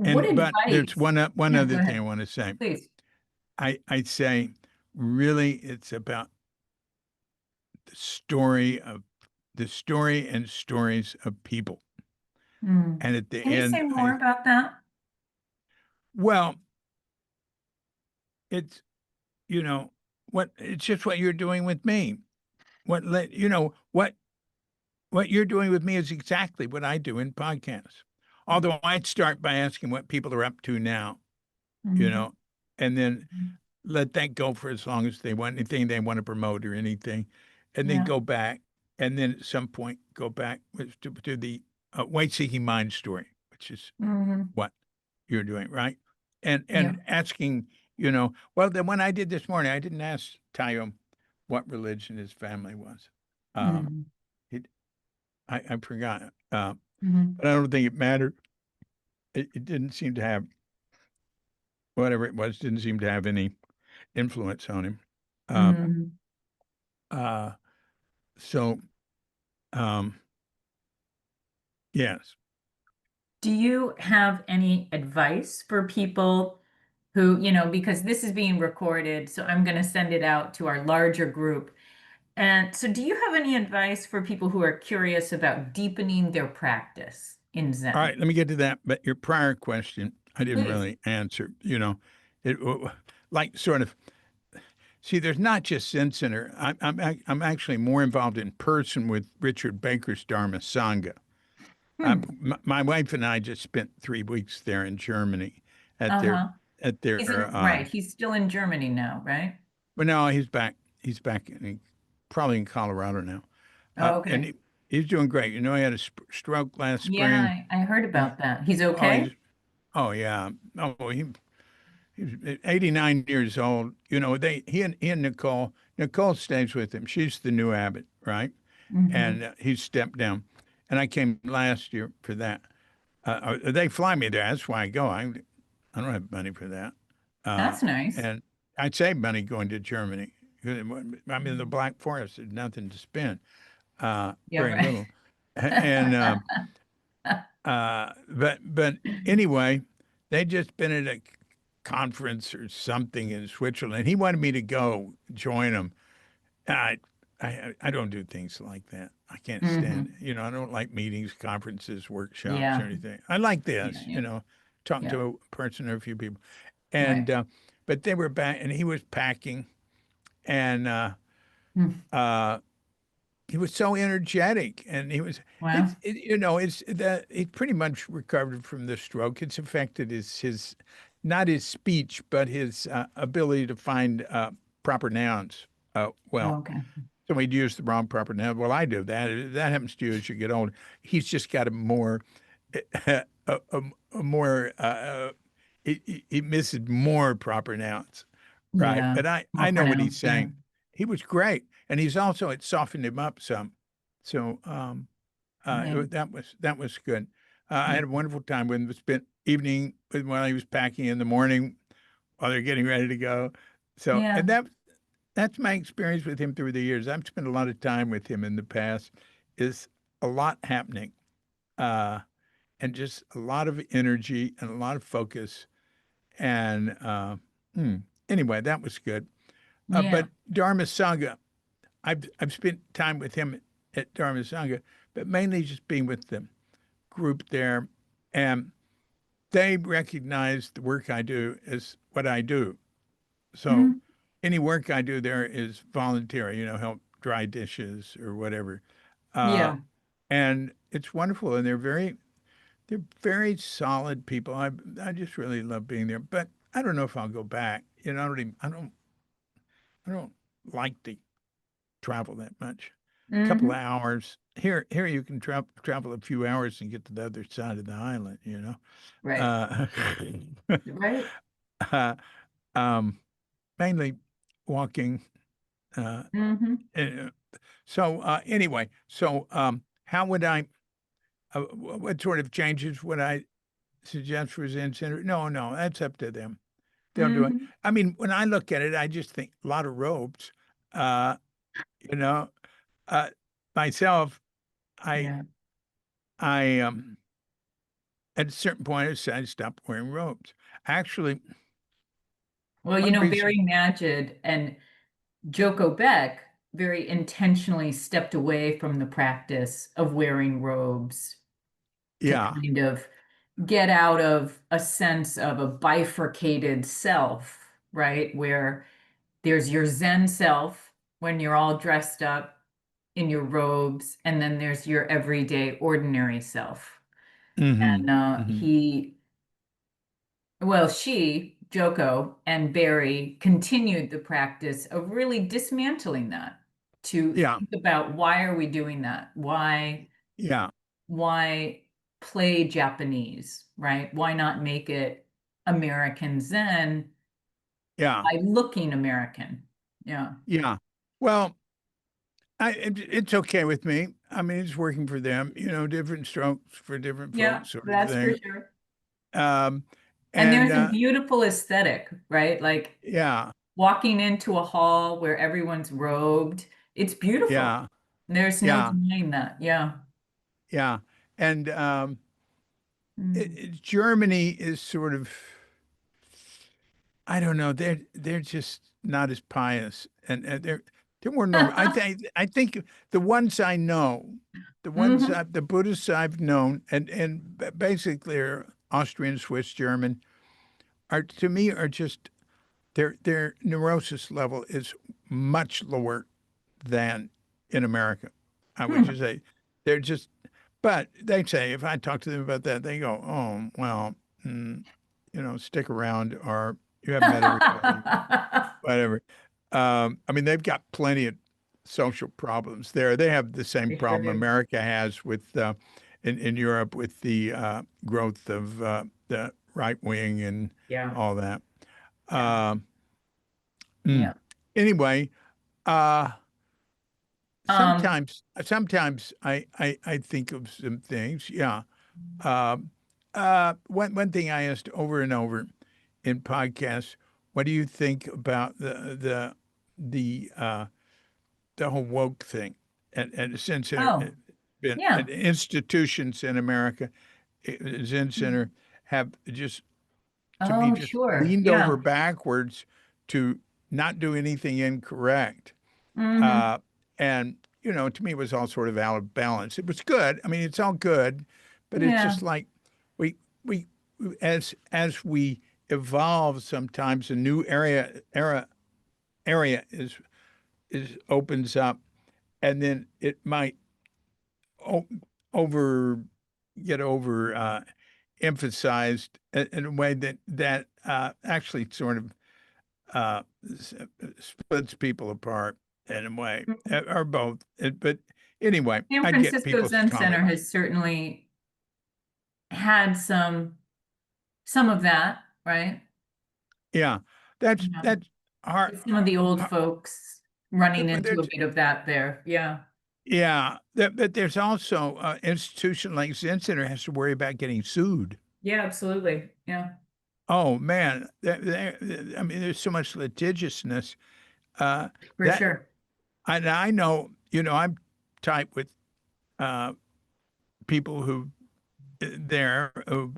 What but there's advice? one Yeah, other go thing ahead, I want to say. please. I'd say really it's about the story and stories of people. Mm. And at the Can you say end, more about that? well, it's, it's just what you're doing with me. What you're doing with me is exactly what I do in podcasts. Although I'd start by asking what people are up to now, Mhm. and then Mhm. let that go for as long as they want, anything they want to promote or anything, and then Yeah. go back, and then at some point go back to the weight-seeking mind story, which is Mhm. what you're doing, right? And Yeah. asking, well, the one I did this morning, I didn't ask Tayo what religion his family was. Mhm. It, I forgot, Mhm. but I don't think it mattered. It didn't seem to have, whatever it was, didn't seem to have any influence on him. Um, Mhm. uh, so, um, yes. Do you have any advice for people who, because this is being recorded, so I'm going to send it out to our larger group. And so, do you have any advice for people who are curious about deepening their practice in All Zen? right, let me get to that. But your prior question, I didn't Please. really answer. It like sort of see. There's not just Zen Center. I'm actually more involved in person with Richard Baker's Dharma Sangha. Hmm. My wife and I just spent 3 weeks there in Germany at their Uh-huh. at their. Right. He's still in Germany now, right? But no, he's back. He's back probably in Colorado now, Oh, and okay. he's doing great. He had a stroke last spring. Yeah, I heard He's about that. He's oh he's okay? oh yeah he's 89 years old. He and Nicole stays with him. She's the new abbot, right? Hmm. And he's stepped down. And I came last year for that. They fly me there. That's why I go. I don't have money for that. Uh, That's nice. and I'd save money going to Germany. I'm in the Mhm. Black Forest. There's nothing to spend. Yeah, Very right. little. And but anyway, they just been at a conference or something in Switzerland. He wanted me to go join him. I I don't do things like that. I can't stand Hmm. it. I don't like meetings, conferences, workshops, or Yeah. anything. I like Yeah, this, yeah, talking yeah. to a person or a few people. Right. And but they were back, and he was packing, and Hmm. uh, he was so energetic, and he was. Well, It's that he pretty much recovered from the stroke. It's affected his not his speech, but his ability to find proper nouns. Well, okay. so he'd use the wrong proper noun. Well, I do that. That happens to you as you get older. He's just got a more, a more, he misses more proper nouns, right? Yeah. But More I know what he's pronounced. Yeah. saying. He was great, and he's also it softened him up some. So Yeah. that was good. I Yeah. had a wonderful time with him. Spent evening with while he was packing in the morning while they're getting ready to go. So Yeah. and that's my experience with him through the years. I've spent a lot of time with him in the past. Is a lot happening, uh, and just a lot of energy and a lot of focus. And hmm, anyway, that was good. Yeah. But Dharma Sangha, I've spent time with him at Dharma Sangha, but mainly just being with the group there, and they recognize the work I do as what I do. So Mhm. any work I do there is voluntary, help dry dishes or whatever. Uh, Yeah. and it's wonderful. And they're very solid people. I just really love being there, but I don't know if I'll go back. I don't like to travel that much. A couple of Hmm. hours here you can travel a few hours and get to the other side of the island. Right. Uh, Right. uh, um, mainly walking, uh, Hmm. and, anyway, how would I? What sort of changes would I suggest for Zen Center? No, no, that's up to them. They'll do it. Hmm. I mean, when I look at it, I just think a lot of ropes. Uh, you know, uh, myself, I, Yeah. I, at a certain point, I decided to stop wearing robes. Actually, Well, one Barry reason, Magid and Joko Beck very intentionally stepped away from the practice of wearing robes to yeah, kind of get out of a sense of a bifurcated self, right? Where there's your Zen self when you're all dressed up in your robes, and then there's your everyday ordinary self. hmm And hmm she, Joko, and Barry continued the practice of really dismantling that to yeah, think about why are we doing that? yeah, Why play Japanese, right? Why not make it American Zen yeah, by looking American? Yeah. yeah. Well, it's okay with me. I mean, it's working for them, different strokes for different Yeah, folks, sort of that's for thing. sure. Um, And and there's a beautiful aesthetic, right? Like yeah, walking into a hall where everyone's robed. It's beautiful. yeah, There's no yeah, denying that. Yeah. yeah. And Mm. Germany is sort of, I don't know, they're just not as pious, and they're more normal. I think the ones I know, Mhm. the Buddhists I've known, and basically are Austrian, Swiss, German, are to me are just their neurosis level is much lower than in America. I would Hmm. just say they're just, but they say if I talk to them about that, they go, "Oh, well, mm, stick around, or you haven't met everybody, whatever." I mean, they've got plenty of social problems there. They have the same They sure problem do. America has with in Europe with the growth of the right wing and Yeah. all that. Yeah. Um, mm. Yeah. Anyway, uh, Um, sometimes I think of some things. Yeah. Um, one thing I asked over and over in podcasts, what do you think about the whole woke thing? And since there oh, have been yeah. institutions in America, Zen Center have just to me Oh, just sure. leaned over Yeah. backwards to not do anything incorrect. Hmm. Uh, and, to me, it was all sort of out of balance. It was good. I mean, it's all good, but it's Yeah. just like we, we, as we evolve, sometimes a new area is opens up, and then it might o- over get over emphasized in a way that actually sort of uh, s- splits people apart in a way, Mhm. or both. But anyway, San I get Francisco people's Zen Center comments. has certainly had some of that, right? Yeah, Yeah. that's hard. Some of the old hard- folks running but into a there's bit of that there. Yeah. yeah, but there's also institution like Zen Center has to worry about getting sued. Yeah, absolutely. Yeah, Oh man, I mean, there's so much litigiousness. Uh, for that sure. and I know, I'm tight with uh, people who there who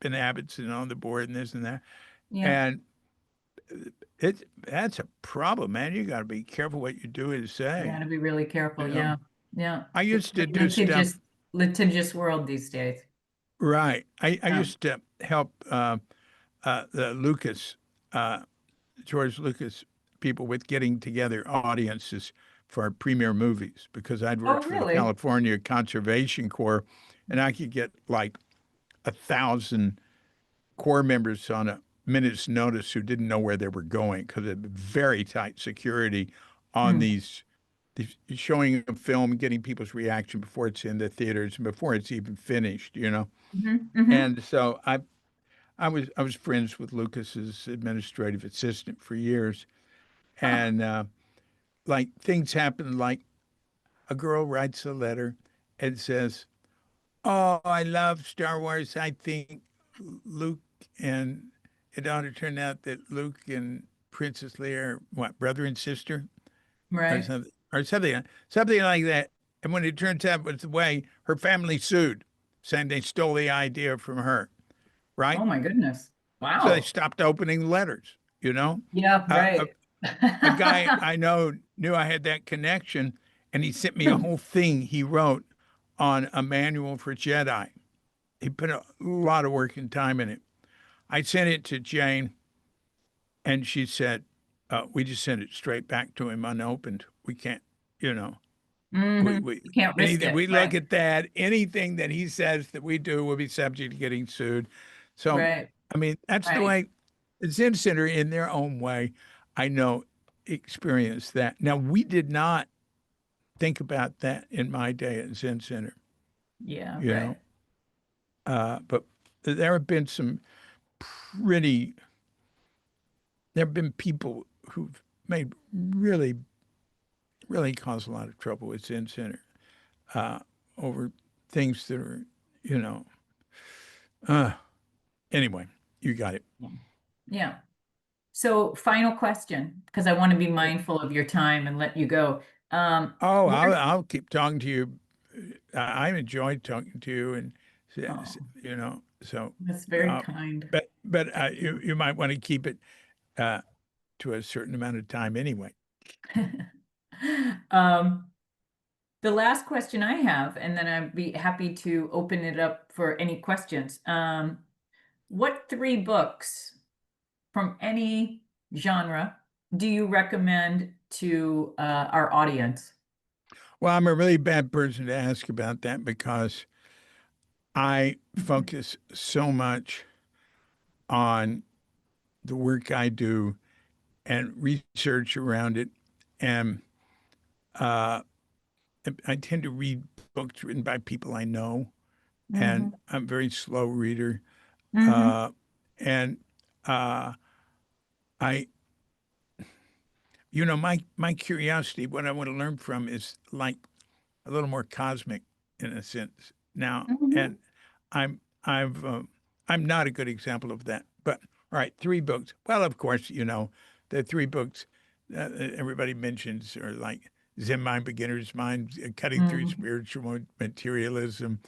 been abbots and on the board and this and that, Yeah. and that's a problem, man. You got to be careful what you do and You got say. to be really careful. You know, Yeah. Yeah. I It's used a to do stuff litigious world these days. right. I Yeah. used to help the Lucas George Lucas people with getting together audiences for our premiere movies because I'd Oh, worked for the really? California Conservation Corps, and I could get like 1,000 Corps members on a minute's notice who didn't know where they were going because of very tight security on Hmm. these showing a film, getting people's reaction before it's in the theaters and before it's even finished. Hmm. Hmm. And so I was friends with Lucas's administrative assistant for years, Huh. and like things happen, like a girl writes a letter and says, "Oh, I love Star Wars. I think Luke and it ought to turn out that Luke and Princess Leia are what, brother and sister Right. something like that." And when it turns out it was the way, her family sued. saying they stole the idea from her, right? Oh my goodness. So they Wow. stopped opening letters, you know? Yeah, Uh, right. a guy I know knew I had that connection, and he sent me a whole thing he wrote on a manual for Jedi. He put a lot of work and time in it. I sent it to Jane, and she said, "We just sent it straight back to him unopened. We can't, you know, we You can't risk anything it. we look Right. at that. Anything that he says that we do will be subject to getting sued." So, Right. I mean, that's the Right. way the Zen Center, in their own way, I know, experienced that. Now, we did not think about that in my day at Zen Center, Yeah, you right. know. But there have been some pretty, there have been people who've made really, really caused a lot of trouble with Zen Center uh, over things that are, you know, uh, anyway, you got it. Yeah. Yeah. So final question, because I want to be mindful of your time and let you go. Oh, What I'll keep talking to you. I enjoyed talking to you, and oh, you know, so. that's very Uh, kind. but you might want to keep it uh, to a certain amount of time anyway. Um, the last question I have, and then I'd be happy to open it up for any questions. What three books from any genre do you recommend to our audience? Well, I'm a really bad person to ask about that because I focus so much on the work I do and research around it, and uh, I tend to read books written by people I know, and Hmm. I'm a very slow reader. Hmm. Uh, and uh, I, you know, my curiosity, what I want to learn from, is like a little more cosmic in a sense now, Hmm. and I'm not a good example of that. But all right, three books. Well, of course, you know, the three books that everybody mentions are like Zen Mind, Beginner's Mind, Cutting Through Hmm. Spiritual Materialism.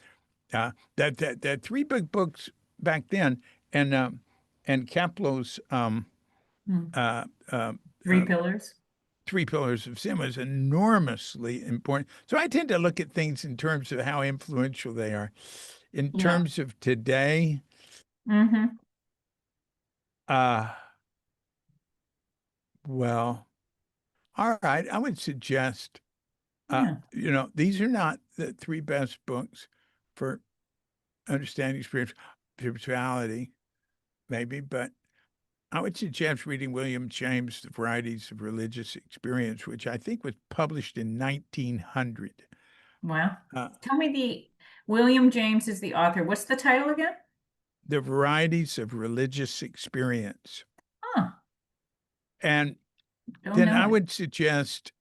That three big books back then, and Kaplo's uh, uh, Three pillars. Three Pillars of Zen was enormously important. So I tend to look at things in terms of how influential they are. In Yeah. terms of today, Hmm. uh, well, all right, I would suggest, Yeah. you know, these are not the three best books for understanding spirituality, maybe, but I would suggest reading William James' The Varieties of Religious Experience, which I think was published in 1900. Well, Uh, tell me William James is the author. What's the title again? the Varieties of Religious Experience. Huh. And Don't then know I it. would suggest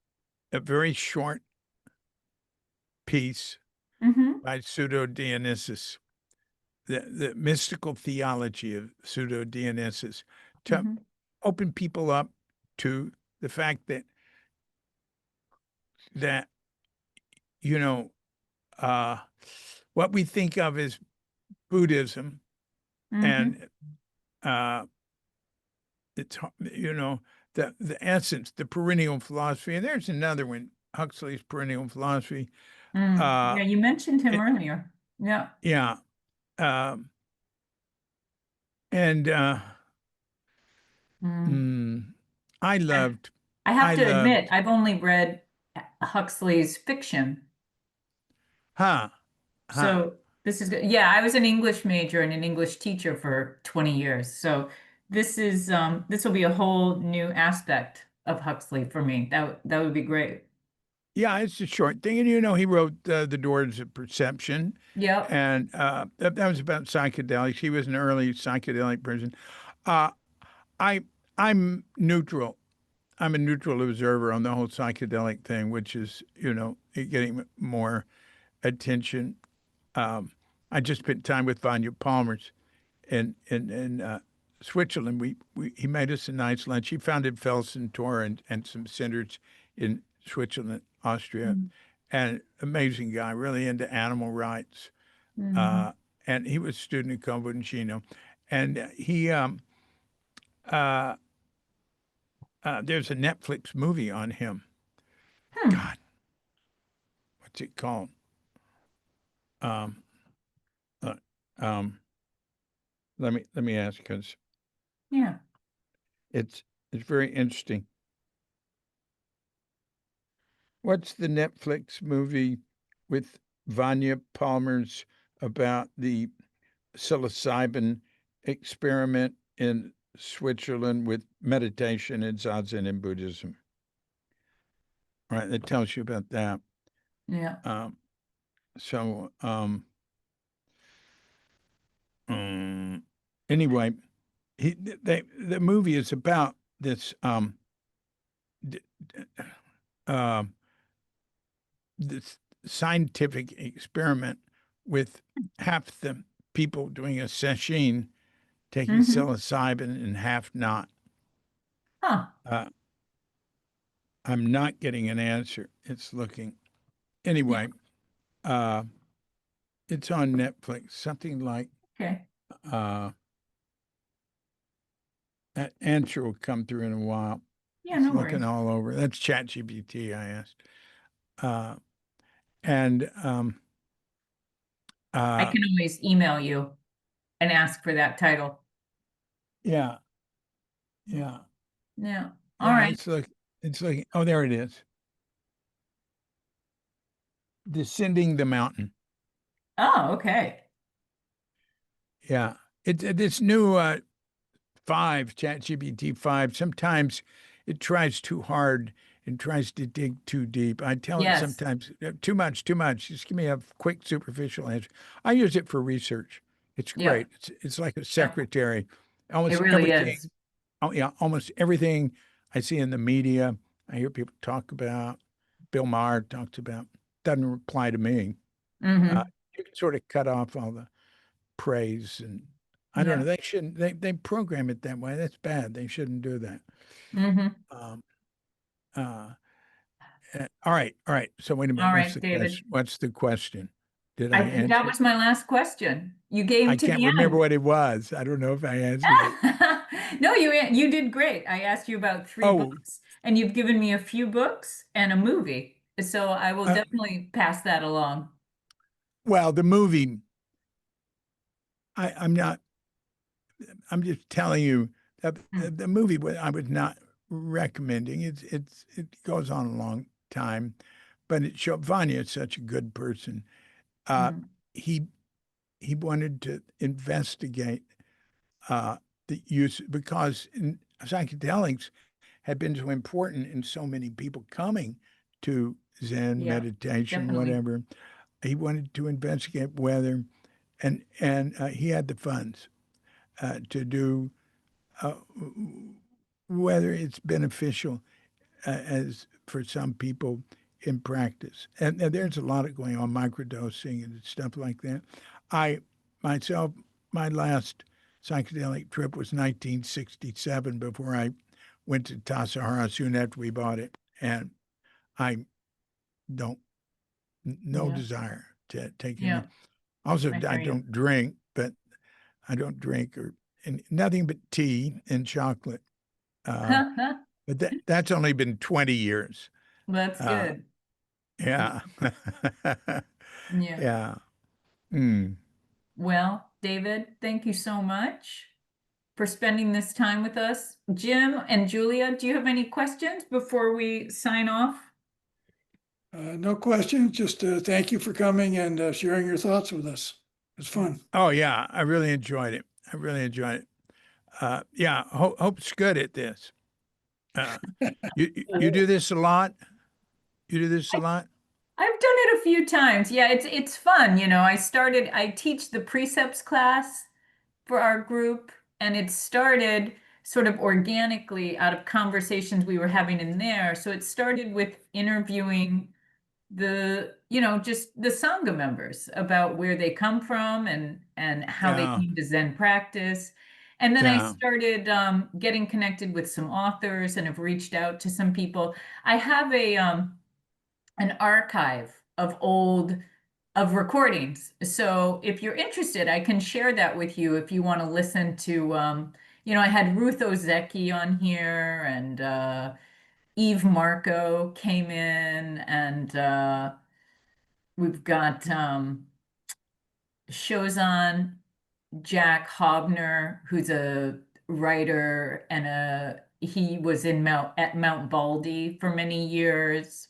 a very short piece Hmm. by Pseudo Dionysius, the mystical theology of Pseudo Dionysius, to Hmm. open people up to the fact that you know uh, what we think of as Buddhism, Hmm. and uh, it's, you know, the essence, the perennial philosophy. And there's another one, Huxley's perennial philosophy. Mm. Uh, Yeah, you mentioned him it, earlier. Yeah. yeah, um, and Mm. mm, I I loved, I have I to admit, loved, I've only read Huxley's fiction. huh, huh. So this is good. Yeah, I was an English major and an English teacher for 20 years. So this will be a whole new aspect of Huxley for me. That would be great. Yeah, it's a short thing, and you know, he wrote The Doors of Perception, Yep. and that was about psychedelics. He was an early psychedelic person. Uh, I I'm neutral. I'm a neutral observer on the whole psychedelic thing, which is, you know, getting more attention. Um, I just spent time with Vanya Palmer's in Switzerland. He made us a nice lunch. He founded Felsentor and some centers in Switzerland, Austria, Mm. and amazing guy, really into animal rights. Mhm. And he was a student at Conventino, and uh, there's a Netflix movie on him. Hmm. God, what's it called? Um, uh, um, let me ask because Yeah. it's very interesting. What's the Netflix movie with Vanya Palmer's about the psilocybin experiment in Switzerland with meditation and Zazen in Buddhism? Right, that tells you about that. Yeah. Um, so anyway, the movie is about this d- d- uh, this scientific experiment with half the people doing a session taking Hmm. psilocybin and half not. Huh. Uh, I'm not getting an answer. It's looking Yeah. anyway. Uh, it's on Netflix. Something like Okay. uh, that answer will come through in a while. Yeah, It's no looking worries. all over. That's ChatGPT. I asked, uh, and I uh, can always email you and ask for that title. yeah, yeah, Yeah. All yeah. right. It's like it's like oh, there it is. Descending the mountain. Oh, okay. Yeah, it's this new five, ChatGPT 5, sometimes it tries too hard and tries to dig too deep. I tell it Yes. sometimes, too much, too much. Just give me a quick, superficial answer. I use it for research. It's great. Yep. It's like a Yep. secretary. It Almost really everything, is. oh, yeah, almost everything I see in the media, I hear people talk about, Bill Maher talks about, doesn't reply to me. Uh, Hmm. you can sort of cut off all the praise and I don't know. Yeah. They shouldn't. They program it that way. That's bad. They shouldn't do that. Hmm. Um, uh, all right, all right. So wait a minute. All What's right, the David. question? What's the question? Did I That answer it? was my last question. You I came to can't the remember end. what it was. I don't know if I answered it. No, you did great. I asked you about three Oh, books, and you've given me a few books and a movie. So I will uh, definitely pass that along. well, the movie. I'm not. I'm just telling you that Hmm. the movie I was not recommending. It goes on a long time, but it showed Vanya is such a good person. Uh, Hmm. he he wanted to investigate the use because psychedelics had been so important in so many people coming to Zen Yeah, meditation, definitely. whatever. He wanted to investigate whether, and he had the funds to do uh, whether it's beneficial as for some people in practice. And there's a lot of going on, microdosing and stuff like that. I myself, my last psychedelic trip was 1967 before I went to Tassajara soon after we bought it. And I don't, no Yeah, desire to take any. yeah, Also, I I hear you. don't drink, but I don't drink or and nothing but tea and chocolate. Uh, but that's only been 20 years. That's Uh, good. Yeah. Yeah. Yeah. Mm. Well, David, thank you so much for spending this time with us. Jim and Julia, do you have any questions before we sign off? No question. Just thank you for coming and sharing your thoughts with us. It's Yeah. fun. Oh yeah, I really enjoyed it. I really enjoyed it. Yeah, Hope's good at this. Uh, you do this a lot. You do this a lot. I've done it a few times. Yeah, it's fun. I teach the precepts class for our group, and it started sort of organically out of conversations we were having in there. So it started with interviewing just the Sangha members about where they come from and how they Yeah, came to Zen practice. And then I yeah, started getting connected with some authors and have reached out to some people. I have an archive of old of recordings. So if you're interested, I can share that with you if you want to listen to, I had Ruth Ozeki on here, and Eve Marco came in, and we've got shows on Jack Hobner, who's a writer, and he was in Mount Baldy for many years.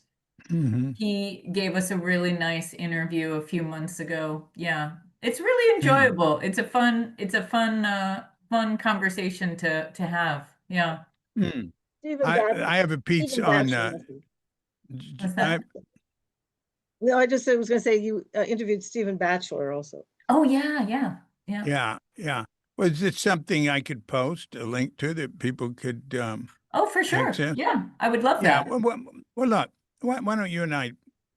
Hmm. He gave us a really nice interview a few months ago. Yeah. It's really Hmm. enjoyable. It's a fun conversation to have. Yeah. Hmm. Stephen I have a piece Stephen on Batchelor, I think. What's that? No, I just was going to say you interviewed Stephen Batchelor also. Oh yeah, yeah, yeah. yeah, yeah. Was this something I could post a link to that people could Oh, for sure. access? Yeah, I would love Yeah. that. Well, look, why don't you and I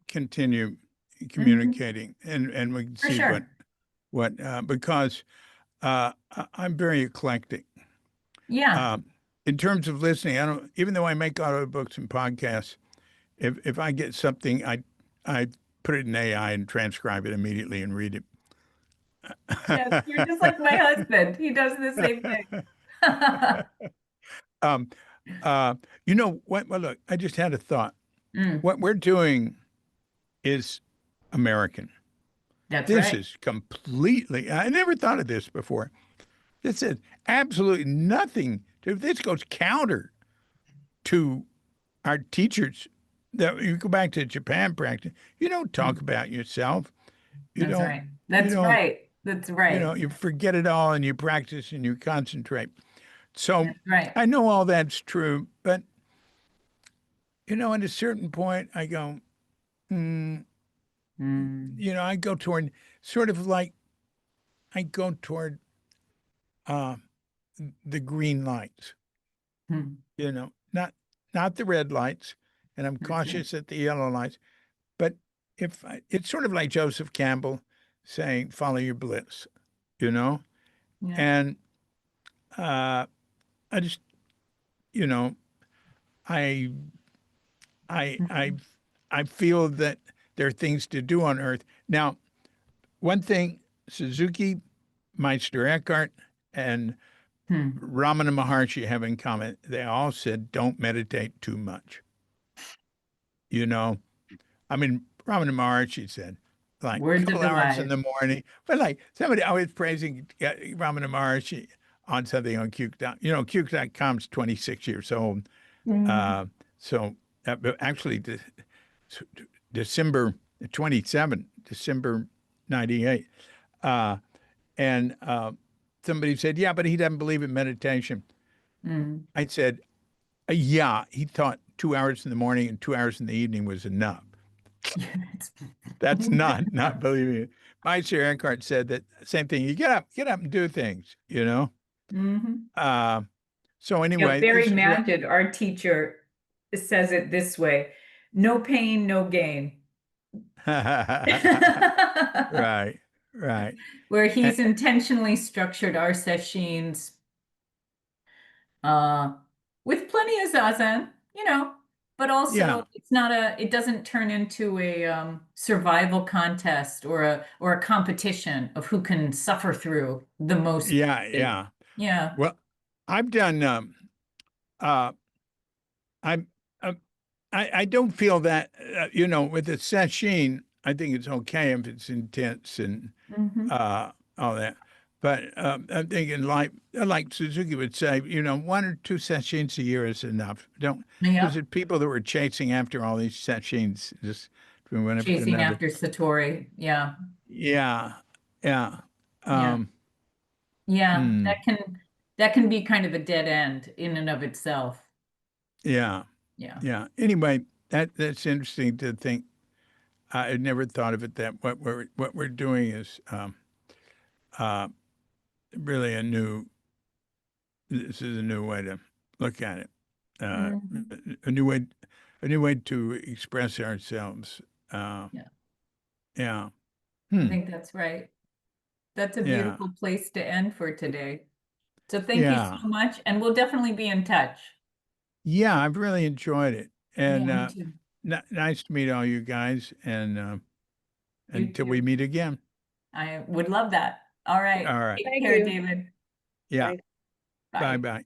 continue Mhm. communicating, and we can For see sure. because I'm very eclectic. Yeah. In terms of listening, I don't, even though I make audiobooks and podcasts, if I get something, I put it in AI and transcribe it immediately and read Yes, you're just like my it. husband. He does the same thing. um, you know what? Well, look, I just had a thought. Mm, What we're doing is American. that's This right. is completely, I never thought of this before. This is absolutely nothing this goes counter to our teachers. That you go back to Japan practice, you don't talk Mm, about yourself. You that's don't, right. you That's don't, right. That's right. you forget it all and you practice and you concentrate. So That's right. I know all that's true, but at a certain point, I go, mm, Mm, I go toward sort of like I go toward uh, the green lights, mm, not the red lights, and I'm that's right. cautious at the yellow lights. But it's sort of like Joseph Campbell saying, "Follow your bliss," you know, Yeah. and I just, you know, I I I Mhm. I feel that there are things to do on Earth now. One thing, Suzuki, Meister Eckhart, and Hmm. Ramana Maharshi have in common. They all said, don't meditate too much. You know, I mean, Ramana Maharshi said, like a Words of couple hours in advice. the morning, but like somebody always praising Ramana Maharshi on something on Q.com. Q.com's 26 years old. Mhm. Uh, so actually, December 27, December 98. Uh, and somebody said, yeah, but he doesn't believe in meditation. Mm. I said, yeah, he thought 2 hours in the morning and 2 hours in the evening was enough. It's- That's not believing it. Meister Eckhart said that same thing. You get up and do things. Mhm. Uh, so anyway, Barry this is what. Magid, our teacher, says it this way: no pain, no gain. Right, right. Where And, he's intentionally structured our sessions uh, with plenty of zazen, but also yeah, it doesn't turn into a survival contest or a competition of who can suffer through the most. yeah, yeah. Yeah. Well, I've done. Uh, I'm. I don't feel that. With the sesshin, I think it's okay if it's intense and Hmm. uh, all that. But I'm thinking like Suzuki would say, one or two sessions a year is enough. Don't because Yep. there's people that were chasing after all these sessions just from one after Chasing another. after Satori. Yeah. Yeah, yeah, Yeah. um, Yeah. hmm, That can be kind of a dead end in and of itself. yeah, Yeah. yeah. Anyway, that's interesting to think. I had never thought of it that what we're doing is uh, really a new. This is a new way to look at it. Uh, Mhm. a new way, a new way to express ourselves. Uh, Yeah. yeah. I Hmm. think that's right. That's a Yeah. beautiful place to end for today. So thank you so Yeah. much, and we'll definitely be in touch. Yeah. I've really enjoyed it, Yeah, and me too. nice to meet all you guys. And You until too. we meet again. I would love that. All right. All right. Take Thank care, you. David. Yeah. Thanks. Bye. Bye bye.